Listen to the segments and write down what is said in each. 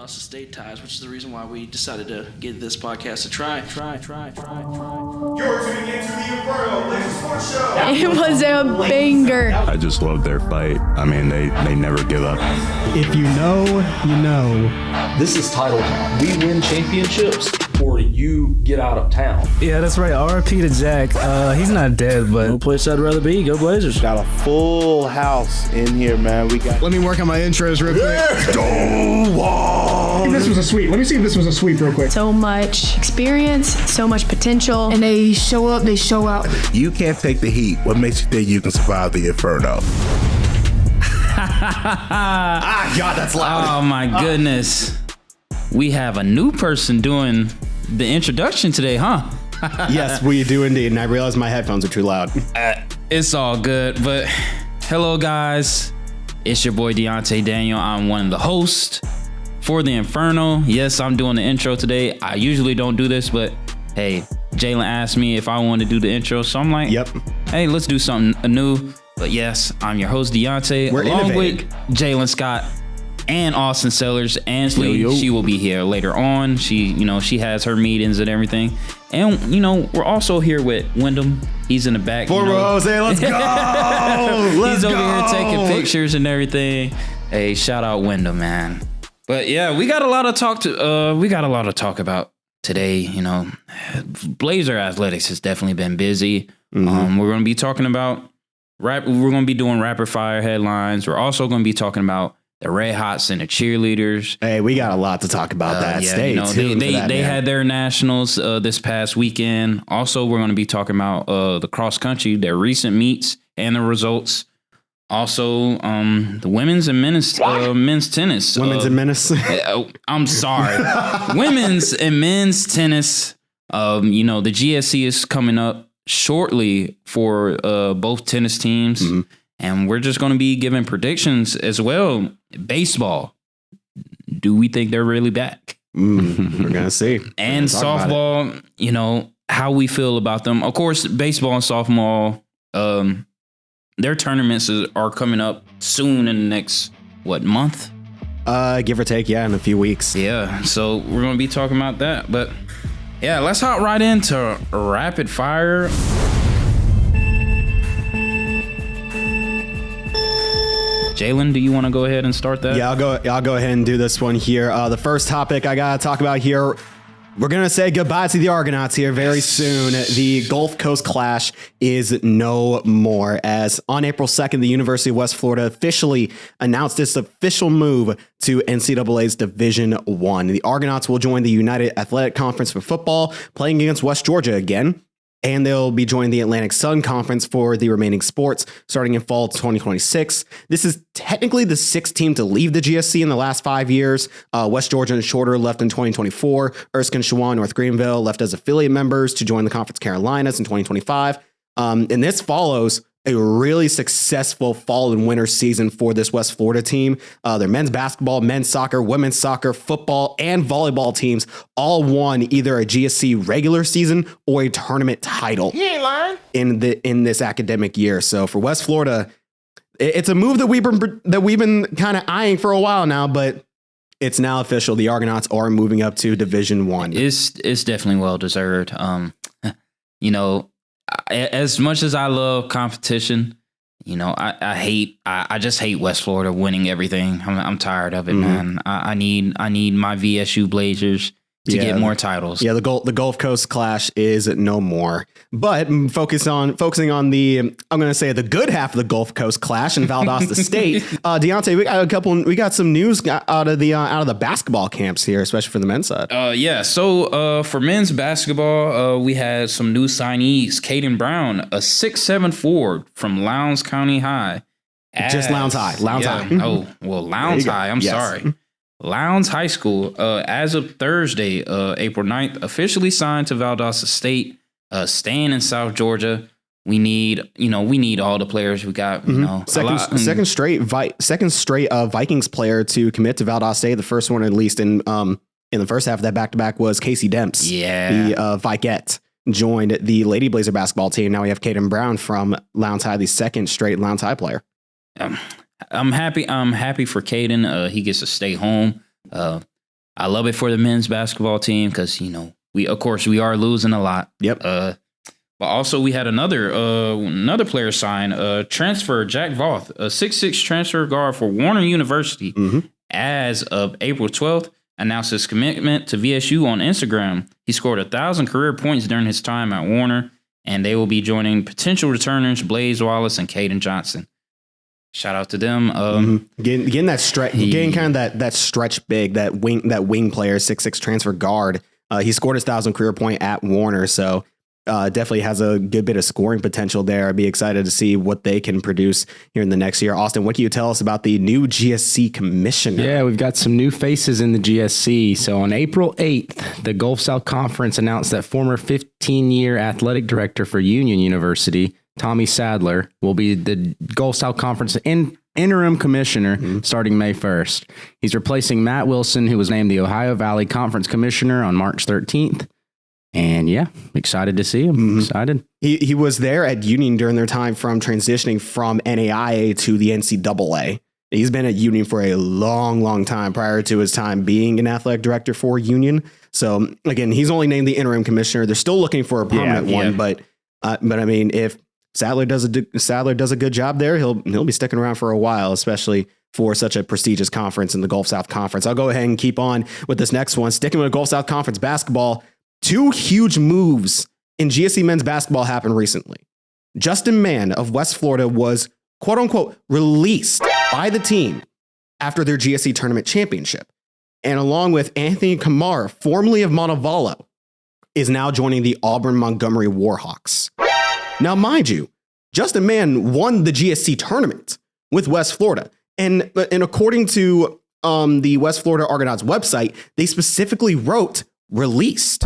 Valdosta State ties, which is the reason why we decided to give this podcast a try. You're tuning into the Inferno Laser Sports Show. It was a banger. I just love their fight. I mean, they never give up. If you know, you know. This is titled We Win Championships or You Get Out of Town. Yeah, that's right. RIP to Jack. He's not dead, but No place I'd rather be. Go Blazers. Got a full house in here, man. Let me work on my intros real quick. This was a sweep. Let me see if this was a sweep real quick. So much experience, so much potential, and they show up, they show out. You can't take the heat. What makes you think you can survive the Inferno? God, that's loud. oh my goodness. We have a new person doing the introduction today, huh? Yes, we do indeed. And I realized my headphones are too loud. It's all good, but hello guys. It's your boy Deontay Daniel. I'm one of the hosts for the Inferno. Yes, I'm doing the intro today. I usually don't do this, but hey, Jalen asked me if I wanted to do the intro, so I'm like, Yep. Hey, let's do something new. But yes, I'm your host Deontay, We're along innovating. with Jalen Scott and Austin Sellers. Ansley, she will be here later on. She has her meetings and everything. And we're also here with Wyndham. He's in the back. For Jose, let's go. He's over here taking pictures and everything. Hey, shout out Wyndham, man. But yeah, we got a lot of talk about today. Blazer athletics has definitely been busy. Mm-hmm. We're going to be talking about we're going to be doing rapid fire headlines. We're also going to be talking about the Red Hots and the cheerleaders. Hey, we got a lot to talk about that. Stay tuned for that, they man. had their nationals this past weekend. Also, we're going to be talking about the cross country, their recent meets and the results. Also, the women's and men's tennis. Women's and men's. I'm sorry. Women's and men's tennis. The GSC is coming up shortly for both tennis teams. Mm-hmm. And we're just going to be giving predictions as well. Baseball. Do we think they're really back? We're going to see. And softball, how we feel about them. Of course, baseball and softball, their tournaments are coming up soon in the next, month? Give or take, in a few weeks. Yeah, so we're going to be talking about that. But yeah, let's hop right into rapid fire. Jalen, do you want to go ahead and start that? Yeah, I'll go ahead and do this one here. The first topic I got to talk about here, we're going to say goodbye to the Argonauts here very soon. The Gulf Coast Clash is no more, as on April 2nd, the University of West Florida officially announced its official move to NCAA's Division I. The Argonauts will join the United Athletic Conference for football, playing against West Georgia again. And they'll be joining the Atlantic Sun Conference for the remaining sports starting in fall 2026. This is technically the sixth team to leave the GSC in the last 5 years. West Georgia and Shorter left in 2024. Erskine, Shawan, North Greenville left as affiliate members to join the Conference Carolinas in 2025. And this follows a really successful fall and winter season for this West Florida team. Their men's basketball, men's soccer, women's soccer, football, and volleyball teams all won either a GSC regular season or a tournament title. You ain't lying. In this academic year. So for West Florida, it's a move that we've been kind of eyeing for a while now, but it's now official. The Argonauts are moving up to Division I. It's definitely well deserved. As much as I love competition, I just hate West Florida winning everything. I'm tired of it, man. I need my VSU Blazers to get more titles. Yeah, the Gulf Coast Clash is no more. But focusing on the, I'm going to say the good half of the Gulf Coast Clash in Valdosta State. Deontay, we got some news out of the basketball camps here, especially for the men's side. So for men's basketball, we had some new signees. Caden Brown, a 6'7" forward from Lowndes County High. Just Lowndes High. High. Oh, well, Lowndes High. I'm sorry. Lowndes High School, as of Thursday, April 9th, officially signed to Valdosta State, staying in South Georgia. We need all the players we got. Second straight Vikings player to commit to Valdosta State. The first one, at least in the first half of that back-to-back, was Casey Demps. Yeah, the Vikette joined the Lady Blazer basketball team. Now we have Caden Brown from Lowndes High, the second straight Lowndes High player. I'm happy for Caden. He gets to stay home. I love it for the men's basketball team because, we are losing a lot. Yep. But also we had another player sign, transfer, Jack Voth, a 6'6" transfer guard for Warner University, as of April 12th, announced his commitment to VSU on Instagram. He scored 1,000 career points during his time at Warner, and they will be joining potential returners Blaze Wallace and Caden Johnson. Shout out to them. Getting that stretch, getting kind of that stretch big, that wing player, 6'6" transfer guard. He scored his 1,000 career point at Warner, so definitely has a good bit of scoring potential there. I'd be excited to see what they can produce here in the next year. Austin, what can you tell us about the new GSC commissioner? Yeah, we've got some new faces in the GSC. So on April 8th, the Gulf South Conference announced that former 15-year athletic director for Union University, Tommy Sadler, will be the Gulf South Conference interim commissioner starting May 1st. He's replacing Matt Wilson, who was named the Ohio Valley Conference commissioner on March 13th. And yeah, excited to see him. Excited. He was there at Union during their time from transitioning from NAIA to the NCAA. He's been at Union for a long, long time prior to his time being an athletic director for Union. So again, he's only named the interim commissioner. They're still looking for a permanent one, but I mean, if Sadler does a good job there, he'll be sticking around for a while, especially for such a prestigious conference in the Gulf South Conference. I'll go ahead and keep on with this next one. Sticking with Gulf South Conference basketball, 2 huge moves in GSC men's basketball happened recently. Justin Mann of West Florida was, quote unquote, released by the team after their GSC tournament championship. And along with Anthony Kamara, formerly of Montevallo, is now joining the Auburn Montgomery Warhawks. Now, mind you, Justin Mann won the GSC tournament with West Florida. And according to the West Florida Argonauts website, they specifically wrote released.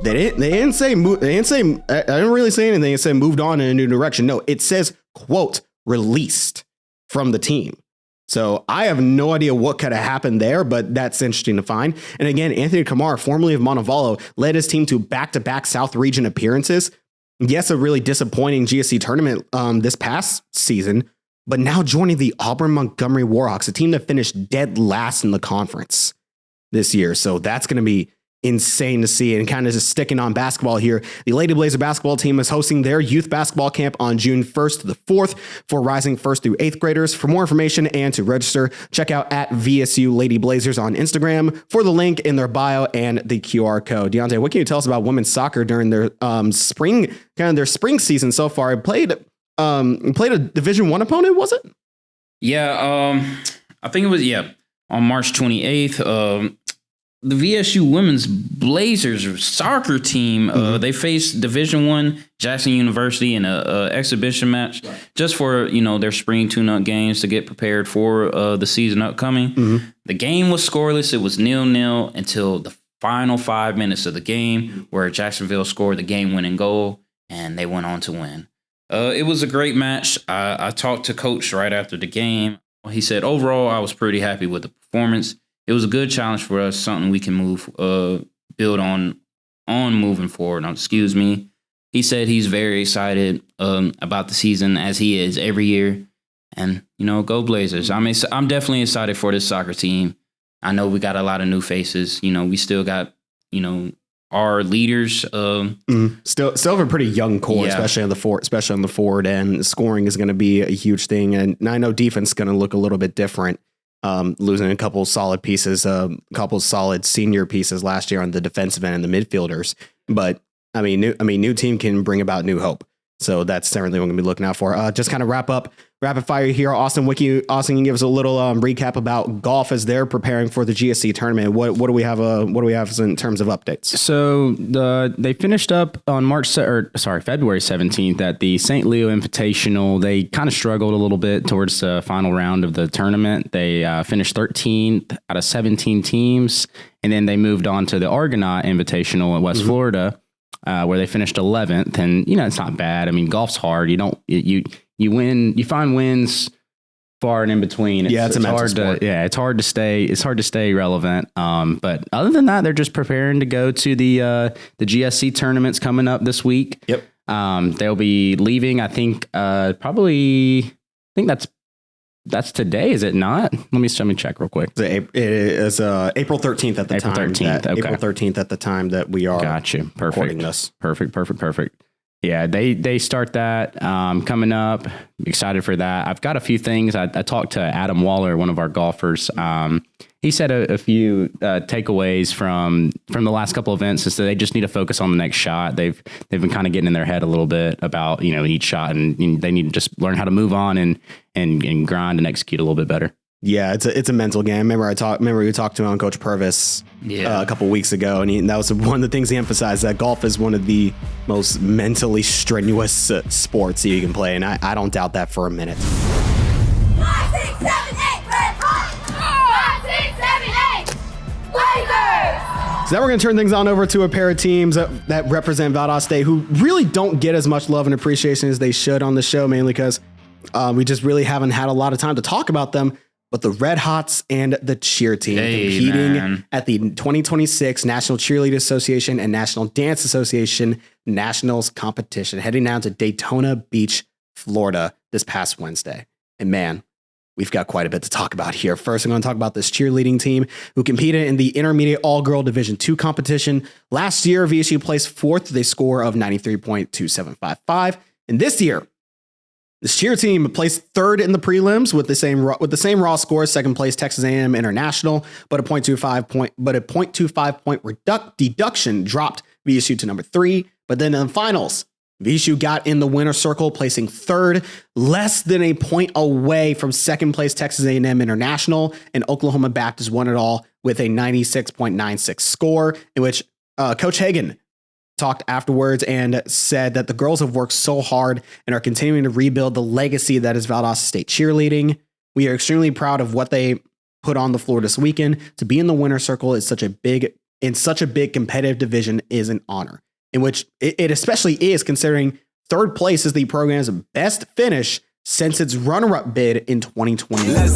They didn't say, I didn't really say anything. It said moved on in a new direction. No, it says, quote, released from the team. So I have no idea what could have happened there, but that's interesting to find. And again, Anthony Kamara, formerly of Montevallo, led his team to back-to-back South Region appearances. Yes, a really disappointing GSC tournament this past season, but now joining the Auburn Montgomery Warhawks, a team that finished dead last in the conference this year. So that's going to be insane to see. And kind of just sticking on basketball here, the Lady Blazer basketball team is hosting their youth basketball camp on June 1st to the 4th for rising 1st through 8th graders. For more information and to register, check out at VSU Lady Blazers on Instagram for the link in their bio and the QR code. Deontay, what can you tell us about women's soccer during their spring season so far? It played a Division I opponent, was it? Yeah, I think it was, on March 28th. The VSU women's Blazers soccer team, they faced Division I Jackson University in a exhibition match just for, their spring tune-up games to get prepared for the season upcoming. The game was scoreless. It was 0-0 until the final 5 minutes of the game where Jacksonville scored the game-winning goal, and they went on to win. It was a great match. I talked to Coach right after the game. He said, overall, I was pretty happy with the performance. It was a good challenge for us, something we can build on moving forward. Excuse me. He said he's very excited about the season as he is every year. And, go Blazers. I'm definitely excited for this soccer team. I know we got a lot of new faces. We still got, our leaders. Still have a pretty young core, especially on the forward end. Scoring is going to be a huge thing. And I know defense is going to look a little bit different. Losing a couple solid pieces, couple solid senior pieces last year on the defensive end and the midfielders. But new team can bring about new hope. So that's certainly what I'm going to be looking out for. Just kind of rapid fire here. Austin, can give us a little recap about golf as they're preparing for the GSC tournament. What do we have? What do we have in terms of updates? So they finished up on February 17th at the St. Leo Invitational. They kind of struggled a little bit towards the final round of the tournament. They finished 13th out of 17 teams, and then they moved on to the Argonaut Invitational in West Florida. Where they finished 11th, and it's not bad. Golf's hard. You win, you find wins far and in between. It's a mental hard sport. It's hard to stay relevant. But other than that, they're just preparing to go to the GSC tournaments coming up this week. Yep. They'll be leaving. I think that's that's today, is it not? Let me check real quick. It is April 13th at the April time. 13th, okay. April 13th at the time that we are Gotcha. recording this. Perfect. Yeah, they start that coming up. Excited for that. I've got a few things. I talked to Adam Waller, one of our golfers. He said a few takeaways from the last couple of events is that they just need to focus on the next shot. They've been kind of getting in their head a little bit about each shot, and they need to just learn how to move on and grind and execute a little bit better. Yeah, it's a mental game. Remember we talked to him on Coach Purvis a couple weeks ago, and that was one of the things he emphasized, that golf is one of the most mentally strenuous sports that you can play, and I don't doubt that for a minute. 5, 6, 7, 8, red hot! 5, 6, 7, 8, Blazers! So now we're going to turn things on over to a pair of teams that represent Valdosta State, who really don't get as much love and appreciation as they should on the show, mainly because we just really haven't had a lot of time to talk about them. But the Red Hots and the cheer team competing at the 2026 National Cheerleading Association and National Dance Association Nationals competition, heading down to Daytona Beach, Florida this past Wednesday. And man, we've got quite a bit to talk about here. First, I'm going to talk about this cheerleading team who competed in the Intermediate All-Girl Division II competition. Last year, VSU placed fourth with a score of 93.2755. And this year, this cheer team placed third in the prelims with the same raw score. Second place Texas A&M International, but a 0.25 point deduction dropped VSU to number 3. But then in the finals, VSU got in the winner's circle, placing third, less than a point away from second place Texas A&M International, and Oklahoma Baptist won it all with a 96.96 score, in which Coach Hagan talked afterwards and said that the girls have worked so hard and are continuing to rebuild the legacy that is Valdosta State cheerleading. We are extremely proud of what they put on the floor this weekend. To be in the winner's circle is such a big competitive division is an honor, in which it especially is, considering third place is the program's best finish since its runner-up bid in 2021.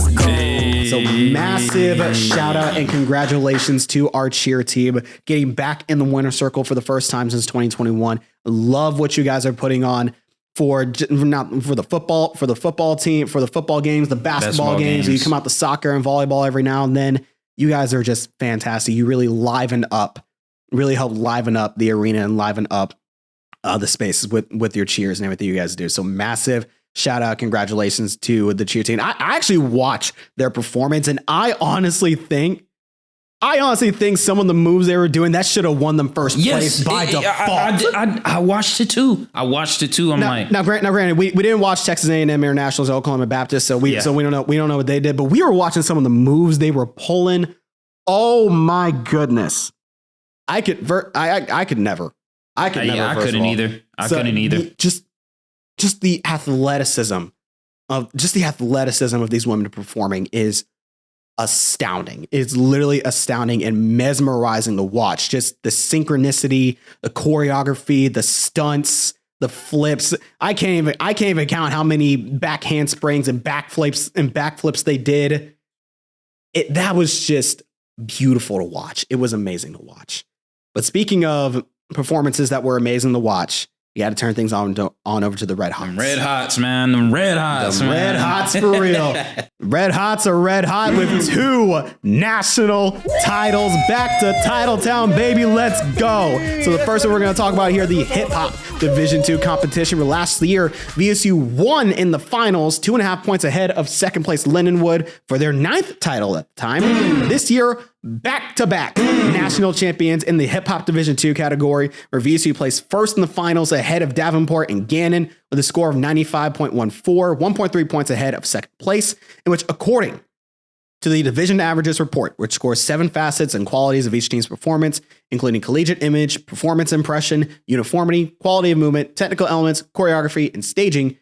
So massive shout out and congratulations to our cheer team getting back in the winner's circle for the first time since 2021. Love what you guys are putting on for the football team, for the football games, the basketball games. You come out the soccer and volleyball every now and then. You guys are just fantastic. You really help liven up the arena and liven up the spaces with your cheers and everything you guys do. So massive shout out, congratulations to the cheer team. I actually watched their performance, and I honestly think some of the moves they were doing, that should have won them first place by default. I watched it too. Now, granted, we didn't watch Texas A&M International's Oklahoma Baptist, so we don't know what they did, but we were watching some of the moves they were pulling. Oh my goodness. I couldn't never. I couldn't either. Just the athleticism of these women performing is astounding. It's literally astounding and mesmerizing to watch. Just the synchronicity, the choreography, the stunts, the flips. I can't even count how many back handsprings and backflips they did. That was just beautiful to watch. It was amazing to watch. But speaking of performances that were amazing to watch, you got to turn things on over to the Red Hots. Red Hots, man. The Red Hots, man. Red Hots for real. Red Hots are red hot with 2 national titles. Back to Titletown, baby. Let's go. So the first one we're going to talk about here, the Hip Hop Division II competition. Where last year, VSU won in the finals, 2.5 points ahead of second place Lindenwood for their 9th title at the time. This year, back-to-back national champions in the Hip Hop Division II category, where VSU placed first in the finals ahead of Davenport and Gannon with a score of 95.14, 1.3 points ahead of second place, in which, according to the Division Averages Report, which scores 7 facets and qualities of each team's performance, including collegiate image, performance impression, uniformity, quality of movement, technical elements, choreography, and staging,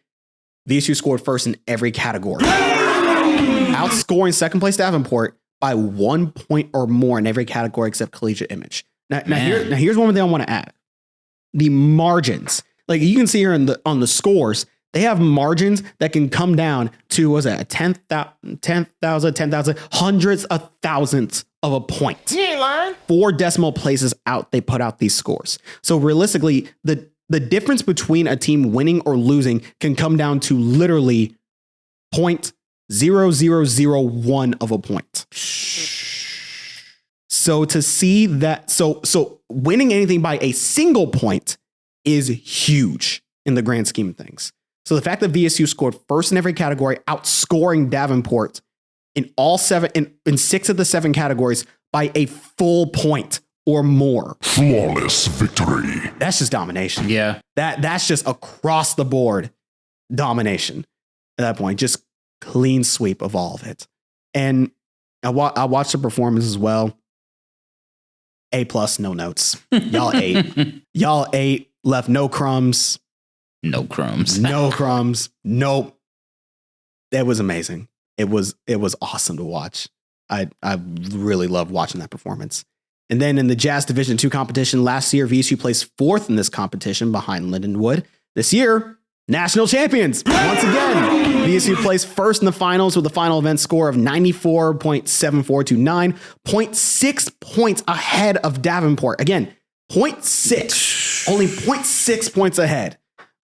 VSU scored first in every category, outscoring second place Davenport by 1 point or more in every category except collegiate image. Now here's one thing I want to add. The margins, like you can see here on the scores, they have margins that can come down to, was it a 10,000, hundreds of thousands of a point. You ain't lying. 4 decimal places out, they put out these scores. So realistically, the difference between a team winning or losing can come down to literally 0.0 .0001 of a point. So to see that, so winning anything by a single point is huge in the grand scheme of things. So the fact that VSU scored first in every category, outscoring Davenport in all seven, in 6 of the 7 categories by a full point or more. Flawless victory. That's just domination. Yeah. That's just across the board domination at that point. Just clean sweep of all of it. And I watched the performance as well. A+, no notes. Y'all ate. Y'all ate, left no crumbs. No crumbs. No crumbs. Nope. It was amazing. It was awesome to watch. I really loved watching that performance. And then in the Jazz Division 2 competition last year, VSU placed 4th in this competition behind Lindenwood. This year, national champions. Once again, VSU placed first in the finals with a final event score of 94.7429, 0.6 points ahead of Davenport. Again, 0.6, only 0.6 points ahead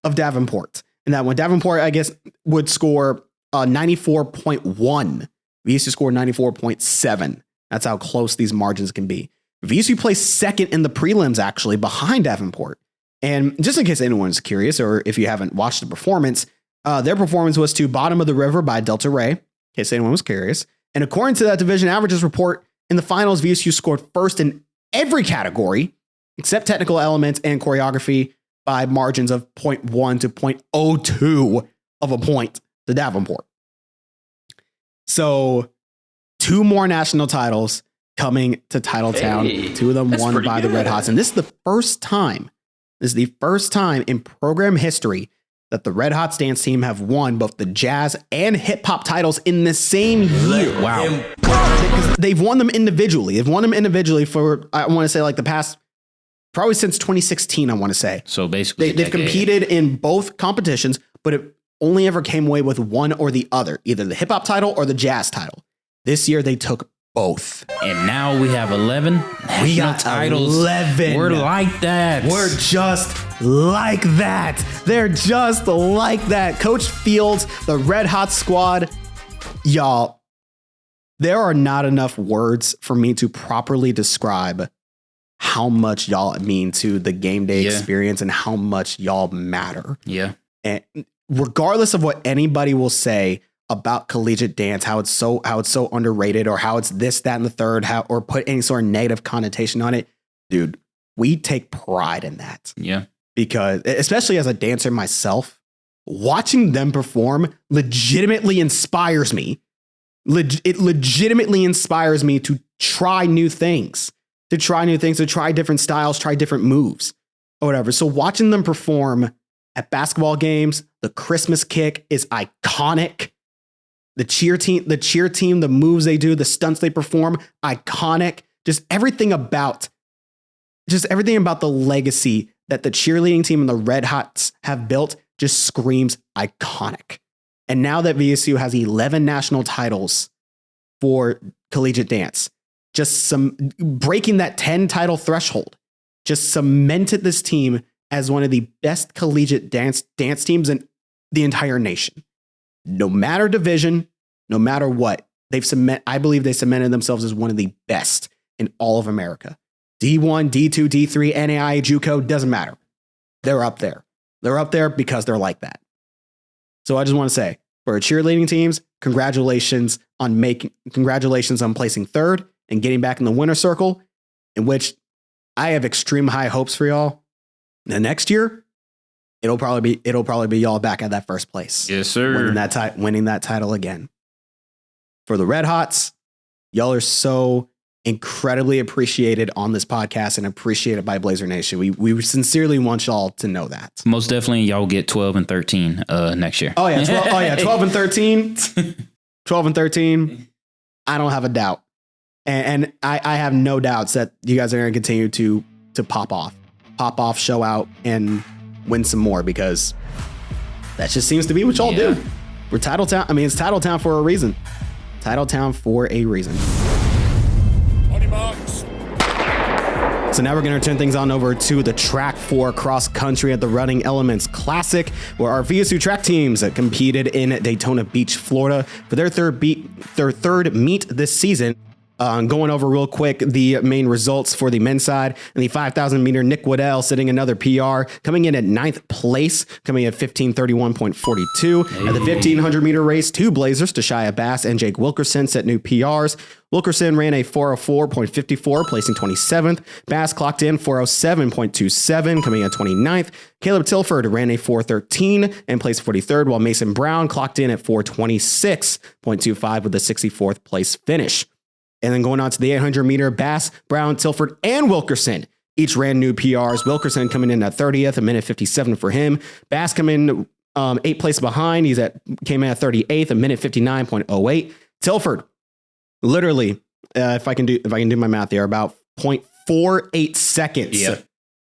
of Davenport. And that one, Davenport, I guess, would score 94.1. VSU scored 94.7. That's how close these margins can be. VSU placed second in the prelims, actually, behind Davenport. And just in case anyone's curious, or if you haven't watched the performance, their performance was to Bottom of the River by Delta Ray, in case anyone was curious. And according to that division averages report, in the finals, VSU scored first in every category, except technical elements and choreography, by margins of 0.1 to 0.02 of a point to Davenport. So 2 more national titles coming to Titletown. 2 of them won by the Red Hots. And this is the first time in program history that the Red Hots dance team have won both the jazz and hip hop titles in the same year. Wow. Because they've won them individually. They've won them individually for, I want to say, like the past, probably since 2016, I want to say. So basically, they've competed in both competitions, but it only ever came away with one or the other, either the hip hop title or the jazz title. This year, they took both. And now we have 11 We got titles. 11. We're like that. We're just like that. They're just like that. Coach Fields, the Red Hot squad, y'all, there are not enough words for me to properly describe how much y'all mean to the game day experience and how much y'all matter. Yeah. And regardless of what anybody will say about collegiate dance, how it's so underrated, or how it's this, that, and the third, or put any sort of negative connotation on it, dude, we take pride in that. Yeah. Because especially as a dancer myself, watching them perform legitimately inspires me. It legitimately inspires me to try new things, to try different styles, try different moves or whatever. So watching them perform at basketball games, the Christmas kick is iconic. The cheer team, the moves they do, the stunts they perform, iconic. Just everything about the legacy that the cheerleading team and the Red Hots have built just screams iconic. And now that VSU has 11 national titles for collegiate dance, just breaking that 10 title threshold, just cemented this team as one of the best collegiate dance teams in the entire nation. No matter division, no matter what, I believe they cemented themselves as one of the best in all of America. D1, D2, D3, NAIA, JUCO, doesn't matter. They're up there. They're up there because they're like that. So I just want to say, for our cheerleading teams, congratulations on placing third and getting back in the winner circle, in which I have extreme high hopes for y'all. The next year, it'll probably be y'all back at that first place. Yes, sir. Winning that title again. For the Red Hots, y'all are so incredibly appreciated on this podcast and appreciated by Blazer Nation. We sincerely want y'all to know that. Most definitely, y'all get 12 and 13 next year. Oh yeah, 12 and 13. 12 and 13. I don't have a doubt. And I have no doubts that you guys are going to continue to pop off, show out, and win some more, because that just seems to be what y'all do. We're Titletown. I mean, it's Titletown for a reason. Titletown for a reason. On your marks. So now we're going to turn things on over to the track 4 cross country at the Running Elements Classic, where our VSU track teams competed in Daytona Beach, Florida for their third meet this season. Going over real quick the main results for the men's side. In the 5,000 meter, Nick Waddell setting another PR, coming in at 9th place, coming in at 15:31.42. At the 1,500 meter race, 2 Blazers, Tashia Bass and Jake Wilkerson, set new PRs. Wilkerson ran a 4:04.54, placing 27th. Bass clocked in 4:07.27, coming in at 29th. Caleb Tilford ran a 4:13 and placed 43rd, while Mason Brown clocked in at 4:26.25 with a 64th place finish. And then going on to the 800 meter, Bass, Brown, Tilford, and Wilkerson each ran new PRs. Wilkerson coming in at 30th, a minute 57 for him. Bass coming in 8 places behind. Came in at 38th, a minute 59.08. Tilford, literally, if I can do my math here, about 0.48 seconds. Yeah.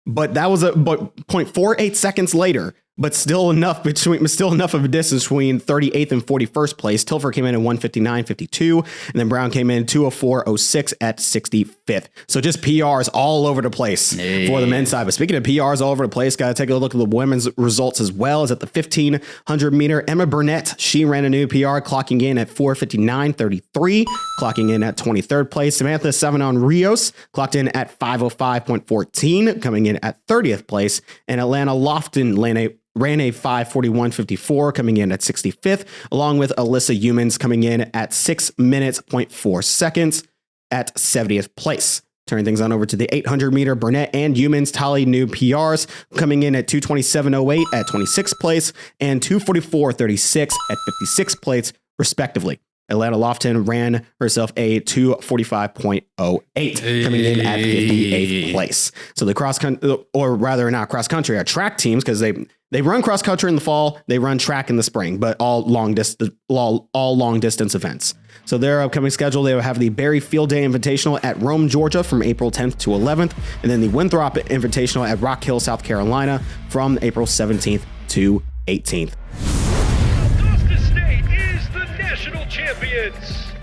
But that was 0.48 seconds later. But still enough of a distance between 38th and 41st place. Tilford came in at 1:59.52, and then Brown came in 2:04.06 at 65th. So just PRs all over the place for the men's side. But speaking of PRs all over the place, got to take a look at the women's results as well. As at the 1,500 meter, Emma Burnett, she ran a new PR, clocking in at 4:59.33, clocking in at 23rd place. Samantha Savanon Rios clocked in at 5:05.14, coming in at 30th place, and Atlanta Lofton ran a 5:41.54, coming in at 65th, along with Alyssa Humans coming in at 6 minutes, 0.4 seconds at 70th place. Turning things on over to the 800 meter, Burnett and Humans tally new PRs, coming in at 2:27.08 at 26th place and 2:44.36 at 56th place, respectively. Atlanta Lofton ran herself a 2:45.08, coming in at 58th place. So the our track teams, because they run cross country in the fall, they run track in the spring, but all long distance events. So their upcoming schedule, they will have the Berry Field Day Invitational at Rome, Georgia from April 10th to 11th, and then the Winthrop Invitational at Rock Hill, South Carolina from April 17th to 18th.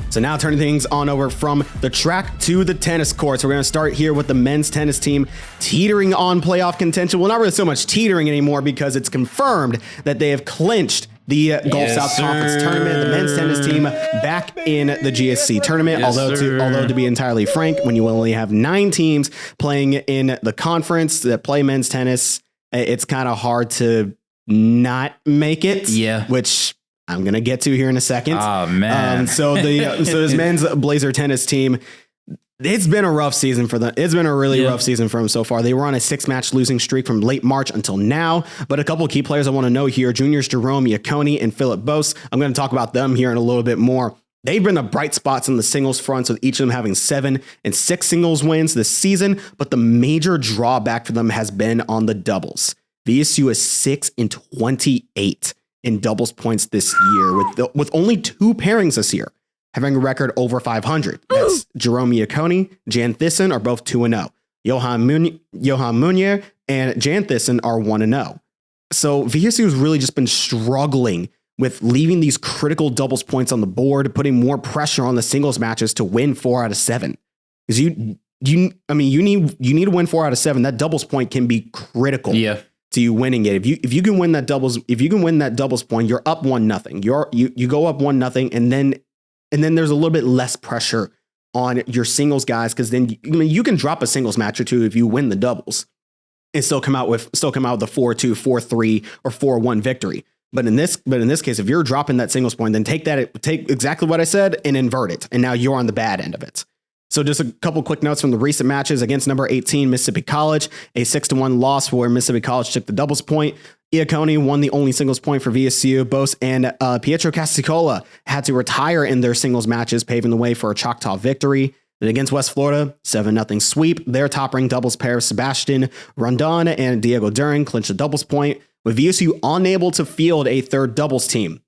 So now turning things on over from the track to the tennis courts. We're going to start here with the men's tennis team teetering on playoff contention. Well, not really so much teetering anymore, because it's confirmed that they have clinched the Gulf South Conference tournament. The men's tennis team back in the GSC tournament. Although to be entirely frank, when you only have 9 teams playing in the conference that play men's tennis, it's kind of hard to not make it. Yeah. Which I'm going to get to here in a second. Oh, man. So this men's Blazer tennis team, it's been a rough season for them. It's been a really rough season for them so far. They were on a 6-match losing streak from late March until now. But a couple of key players I want to know here, juniors Jerome Iacone and Philip Bose. I'm going to talk about them here in a little bit more. They've been the bright spots in the singles front, with each of them having 7 and 6 singles wins this season. But the major drawback for them has been on the doubles. VSU is 6-28 in doubles points this year, with only 2 pairings this year having a record over 500. That's Jerome Iacone, Jan Thyssen are both 2-0. Johan Munier and Jan Thyssen are 1-0. So VSU has really just been struggling with leaving these critical doubles points on the board, putting more pressure on the singles matches to win 4 out of 7. Because you need to win 4 out of 7. That doubles point can be critical. Yeah. To you winning it. If you can win that doubles point, you're up 1-0. You go up 1-0, and then there's a little bit less pressure on your singles guys, because then you can drop a singles match or 2 if you win the doubles and still come out with a 4-2, 4-3, or 4-1 victory. But in this case, if you're dropping that singles point, then take exactly what I said and invert it, and now you're on the bad end of it. So just a couple quick notes from the recent matches. Against number 18, Mississippi College, a 6-1 loss where Mississippi College took the doubles point. Iacone won the only singles point for VSU. Bose and Pietro Casticola had to retire in their singles matches, paving the way for a Choctaw victory. Then against West Florida, 7-0 sweep. Their top-ranked doubles pair, Sebastian Rondon and Diego During, clinched a doubles point, with VSU unable to field a third doubles team.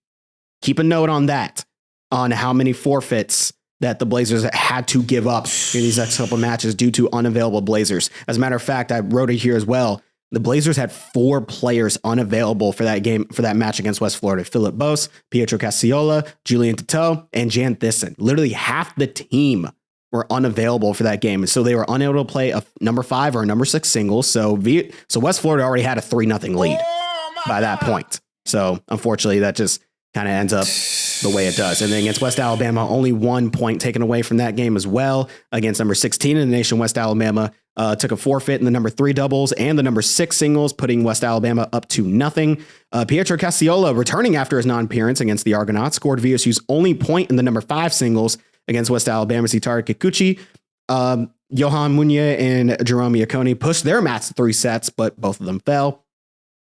Keep a note on that, on how many forfeits that the Blazers had to give up in these next couple of matches due to unavailable Blazers. As a matter of fact, I wrote it here as well. The Blazers had 4 players unavailable for that match against West Florida. Philip Bose, Pietro Cassiola, Julian Tateau, and Jan Thyssen. Literally half the team were unavailable for that game. And so they were unable to play a number 5 or a number 6 singles. So West Florida already had a 3-0 lead by that point. So unfortunately, that just kind of ends up the way it does. And then against West Alabama, only 1 point taken away from that game as well. Against number 16 in the nation, West Alabama took a forfeit in the number 3 doubles and the number 6 singles, putting West Alabama up to nothing. Pietro Cassiola, returning after his non-appearance against the Argonauts, scored VSU's only point in the number 5 singles against West Alabama's Teetering Kikuchi. Johan Muñe and Jerome Iaconi pushed their match to 3 sets, but both of them fell.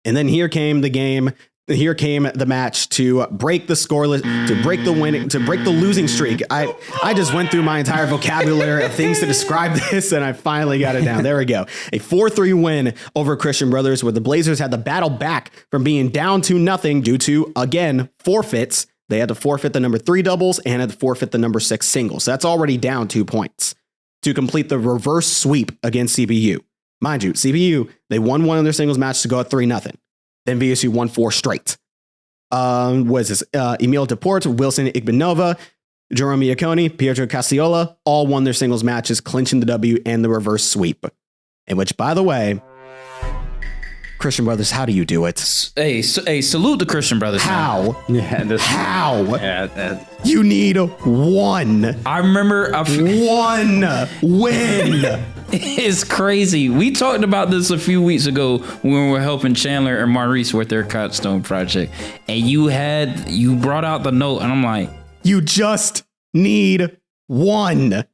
And then here came the game. Here came the match to break the scoreless, to break the winning, to break the losing streak. I just went through my entire vocabulary of things to describe this, and I finally got it down. There we go. A 4-3 win over Christian Brothers, where the Blazers had to battle back from being down 2-0 due to, again, forfeits. They had to forfeit the number 3 doubles and had to forfeit the number 6 singles. So that's already down 2 points to complete the reverse sweep against CBU. Mind you, CBU, they won one of their singles match to go at 3-0. Then VSU won 4 straight. Was this Emil Deporte, Wilson Igbenova, Jerome Iaconi, Pietro Cassiola, all won their singles matches, clinching the W and the reverse sweep. In which, by the way, Christian Brothers, how do you do it? Hey, salute the Christian Brothers. How? Yeah, How? Yeah, You need 1. I remember 1 win. It's crazy. We talked about this a few weeks ago when we were helping Chandler and Maurice with their Cotstone project, and you brought out the note, and I'm like, you just need 1.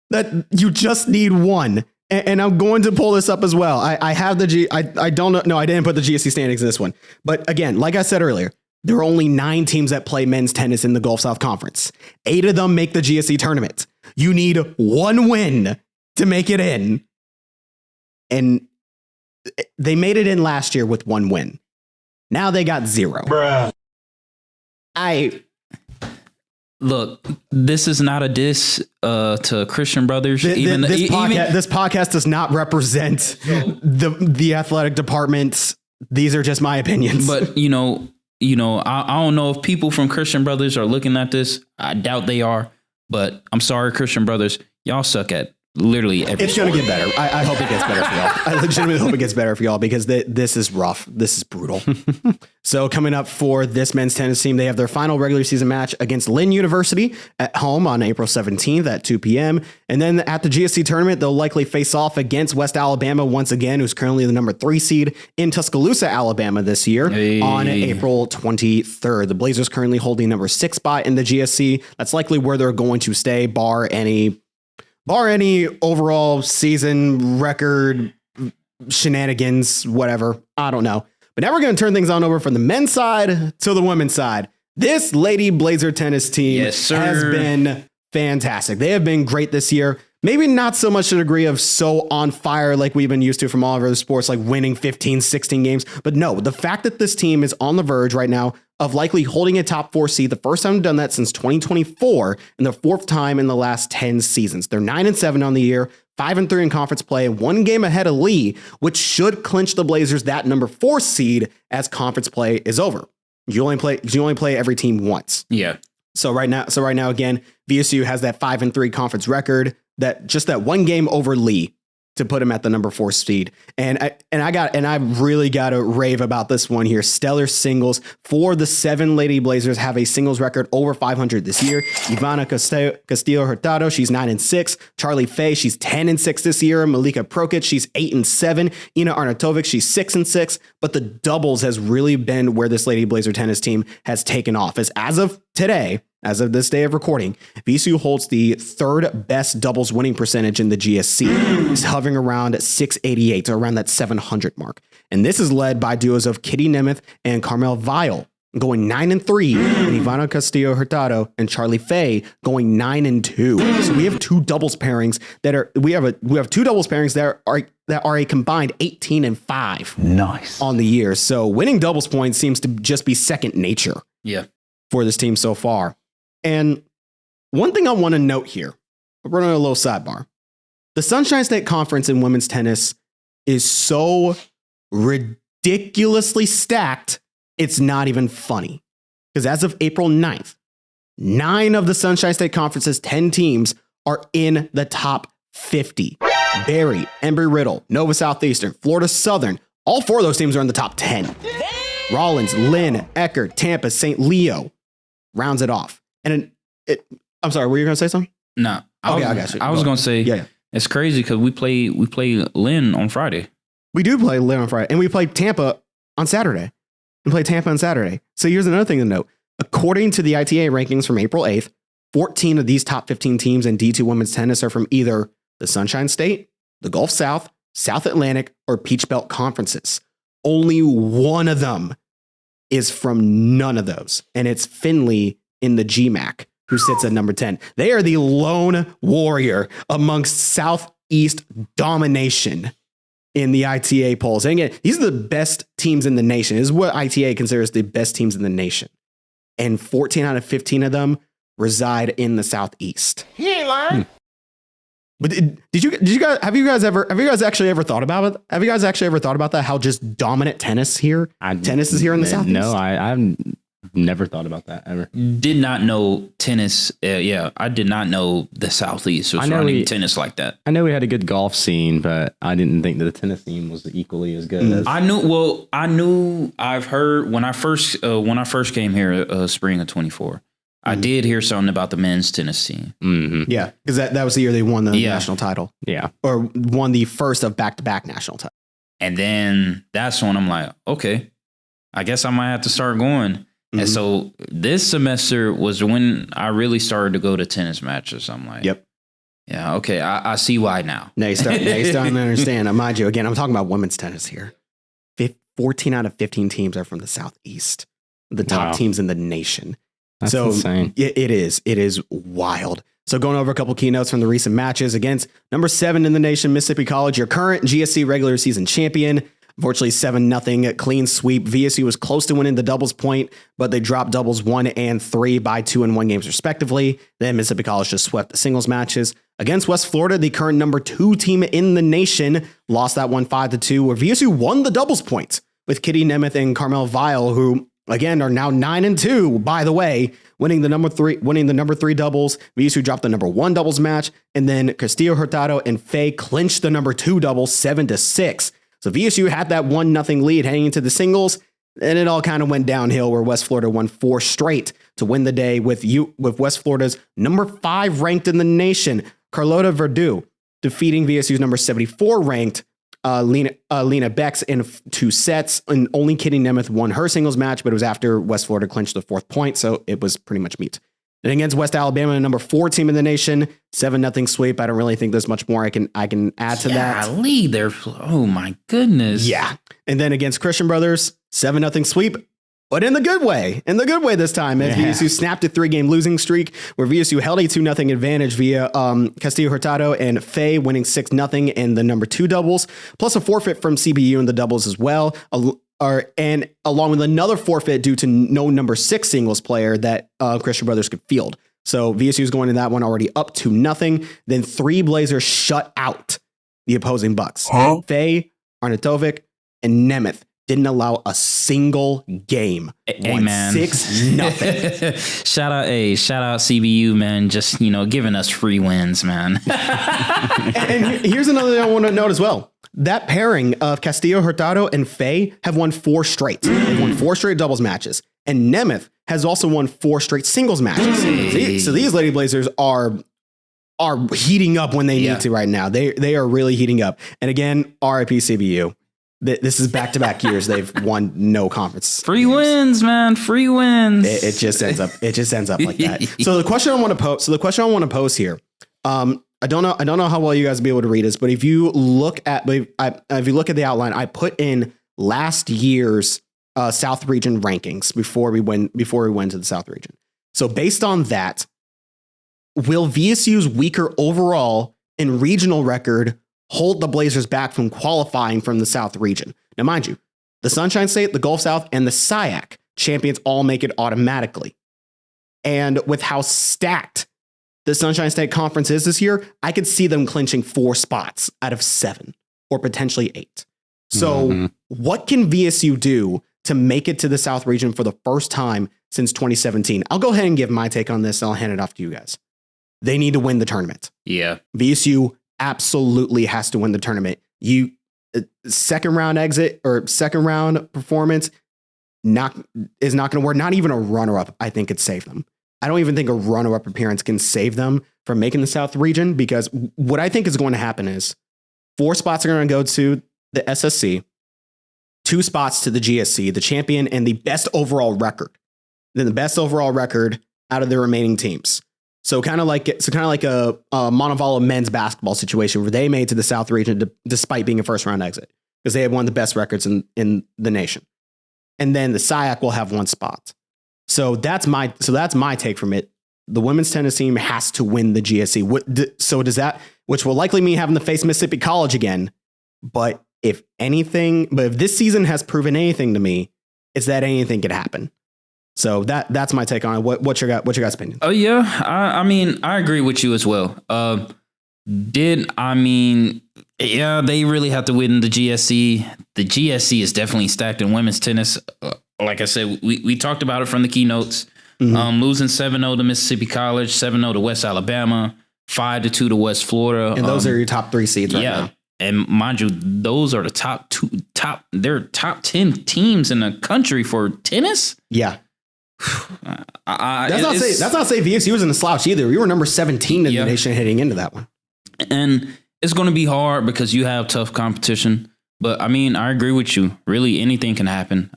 That you just need 1. And I'm going to pull this up as well. I have I don't know. No, I didn't put the GSC standings in this one. But again, like I said earlier, there are only 9 teams that play men's tennis in the Gulf South Conference. 8 of them make the GSC tournament. You need 1 win to make it in. And they made it in last year with 1 win. Now they got 0. Bruh. Look, this is not a diss to Christian Brothers. This podcast does not represent the athletic departments. These are just my opinions. But I don't know if people from Christian Brothers are looking at this. I doubt they are. But I'm sorry, Christian Brothers, y'all suck at literally everything. It's going to get better. I hope it gets better for y'all. I legitimately hope it gets better for y'all because this is rough. This is brutal. So coming up for this men's tennis team, they have their final regular season match against Lynn University at home on April 17th at 2 p.m. And then at the GSC tournament, they'll likely face off against West Alabama once again, who's currently the number 3 seed in Tuscaloosa, Alabama this year on April 23rd. The Blazers currently holding number 6 spot in the GSC. That's likely where they're going to stay, bar any overall season record shenanigans, whatever. I don't know. But now we're going to turn things on over from the men's side to the women's side. This Lady Blazer tennis team has been fantastic. They have been great this year. Maybe not so much to the degree of so on fire like we've been used to from all of our sports, like winning 15, 16 games. But no, the fact that this team is on the verge right now of likely holding a top 4 seed, the first time they've done that since 2024, and the 4th time in the last 10 seasons. They're 9-7 on the year, 5-3 in conference play, 1 game ahead of Lee, which should clinch the Blazers that number 4 seed as conference play is over. You only play every team once. Yeah. So right now, again, VSU has that 5-3 conference record, that 1 game over Lee to put him at the number 4 seed. And I really got to rave about this one here. Stellar singles for the 7 Lady Blazers have a singles record over 500 this year. Ivana Castillo Hurtado, she's 9-6. Charlie Faye, she's 10-6 this year. Malika Prokic, she's 8-7. Ina Arnautovic, she's 6-6. But the doubles has really been where this Lady Blazer tennis team has taken off. As of today, as of this day of recording, VSU holds the 3rd best doubles winning percentage in the GSC. It's hovering around 688, or around that 700 mark. And this is led by duos of Kitty Nemeth and Carmel Vial going 9-3, and Ivana Castillo Hurtado and Charlie Faye going 9-2. So we have 2 doubles pairings we have 2 doubles pairings that are a combined 18-5. Nice on the year. So winning doubles points seems to just be second nature. Yeah. For this team so far. And one thing I want to note here, we're running a little sidebar. The Sunshine State Conference in women's tennis is so ridiculously stacked, it's not even funny. Because as of April 9th, 9 of the Sunshine State Conference's 10 teams are in the top 50. Barry, Embry-Riddle, Nova Southeastern, Florida Southern, all 4 of those teams are in the top 10. Rollins, Lynn, Eckerd, Tampa, St. Leo rounds it off. And I'm sorry, were you going to say something? No. I got you. I was going to say, it's crazy because we play Lynn on Friday. We do play Lynn on Friday, and we play Tampa on Saturday. So here's another thing to note. According to the ITA rankings from April 8th, 14 of these top 15 teams in D2 women's tennis are from either the Sunshine State, the Gulf South, South Atlantic, or Peach Belt conferences. Only one of them is from none of those, and it's Finley in the GMAC, who sits at number 10. They are the lone warrior amongst Southeast domination in the ITA polls. And again, these are the best teams in the nation. This is what ITA considers the best teams in the nation. And 14 out of 15 of them reside in the Southeast. He ain't lying. But have you guys actually ever thought about it? Have you guys actually ever thought about that? How just dominant tennis is here in the Southeast? No, I've never thought about that ever. Did not know tennis. I did not know the Southeast was running tennis like that. I know we had a good golf scene, but I didn't think that the tennis scene was equally as good. As I've heard when I first came here, spring of 24. I did hear something about the men's tennis team. Mm-hmm. Yeah, because that was the year they won the national title. Yeah. Or won the first of back-to-back national titles. And then that's when I'm like, okay, I guess I might have to start going. Mm-hmm. And so this semester was when I really started to go to tennis matches. I'm like, yep. Yeah, okay, I see why now. Now you're starting to understand. Now, mind you, again, I'm talking about women's tennis here. 14 out of 15 teams are from the Southeast. The top teams in the nation. That's insane. It is wild. So going over a couple keynotes from the recent matches against number 7 in the nation, Mississippi College, your current GSC regular season champion. Unfortunately, 7-0 clean sweep. VSU was close to winning the doubles point, but they dropped doubles 1 and 3 by 2 and 1 games respectively. Then Mississippi College just swept the singles matches. Against West Florida, the current number 2 team in the nation, lost that one 5-2, where VSU won the doubles points with Kitty Nemeth and Carmel Vile, who again are now 9-2, by the way, winning the number 3 doubles. VSU dropped the number 1 doubles match, and then Castillo Hurtado and Faye clinched the number 2 doubles 7-6. So VSU had that 1-0 lead heading into the singles, and it all kind of went downhill where West Florida won 4 straight to win the day with West Florida's number 5 ranked in the nation, Carlota Verdu, defeating VSU's number 74 ranked Lena Becks in 2 sets, and only Kitty Nemeth won her singles match, but it was after West Florida clinched the 4th point, so it was pretty much mute. Then against West Alabama, the number 4 team in the nation, 7-0 sweep. I don't really think there's much more I can add to that. Lead there. Oh my goodness. Yeah. And then against Christian Brothers, 7-0 sweep. But in the good way. This time, as VSU snapped a 3-game losing streak, where VSU held a 2-0 advantage via Castillo Hurtado and Faye winning 6-0 in the number 2 doubles, plus a forfeit from CBU in the doubles as well, and along with another forfeit due to no number 6 singles player that Christian Brothers could field. So VSU is going to that one already up 2-0. Then 3 Blazers shut out the opposing Bucks. Faye, Arnautovic, and Nemeth didn't allow a single game. Hey, man. 6-0. Shout out CBU, man. Just, giving us free wins, man. And here's another thing I want to note as well. That pairing of Castillo Hurtado and Faye have won 4 straight. They've won 4 straight doubles matches. And Nemeth has also won 4 straight singles matches. Hey. So these Lady Blazers are heating up when they need to right now. They are really heating up. And again, RIP CBU. This is back-to-back years they've won no conference. Free wins, man. Free wins. It just ends up like that. So the question I want to pose here, I don't know how well you guys will be able to read this, but if you look at the outline, I put in last year's South Region rankings before we went to the South Region. So based on that, will VSU's weaker overall and regional record hold the Blazers back from qualifying from the South region? Now, mind you, the Sunshine State, the Gulf South, and the SIAC champions all make it automatically. And with how stacked the Sunshine State Conference is this year, I could see them clinching 4 spots out of 7 or potentially 8. So what can VSU do to make it to the South region for the first time since 2017? I'll go ahead and give my take on this, and I'll hand it off to you guys. they need to win the tournament. Yeah. VSU absolutely has to win the tournament. Second round exit or second round performance is not going to work. Not even a runner-up, I think, could save them. I don't even think a runner-up appearance can save them from making the South region, because what I think is going to happen is 4 spots are going to go to the SSC, 2 spots to the GSC, the champion and the best overall record. Then the best overall record out of the remaining teams. So kind of like a Montevallo men's basketball situation where they made to the South region despite being a first round exit because they had one of the best records in the nation. And then the SIAC will have 1 spot. So that's my take from it. The women's tennis team has to win the GSC. So does that, which will likely mean having to face Mississippi College again. But if this season has proven anything to me, it's that anything could happen. So that's my take on it. What's your guys' opinion? Oh yeah, I mean I agree with you as well. They really have to win the GSC. The GSC is definitely stacked in women's tennis. Like I said, we talked about it from the keynotes. Losing 7-0 to Mississippi College, 7-0 to West Alabama, 5-2 to West Florida. And those are your top 3 seeds right now. And mind you, those are the top 10 teams in the country for tennis. Yeah. That's not say VSU was in a slouch either. We were number 17 in the nation heading into that one. And it's going to be hard because you have tough competition. But I mean, I agree with you. Really, anything can happen.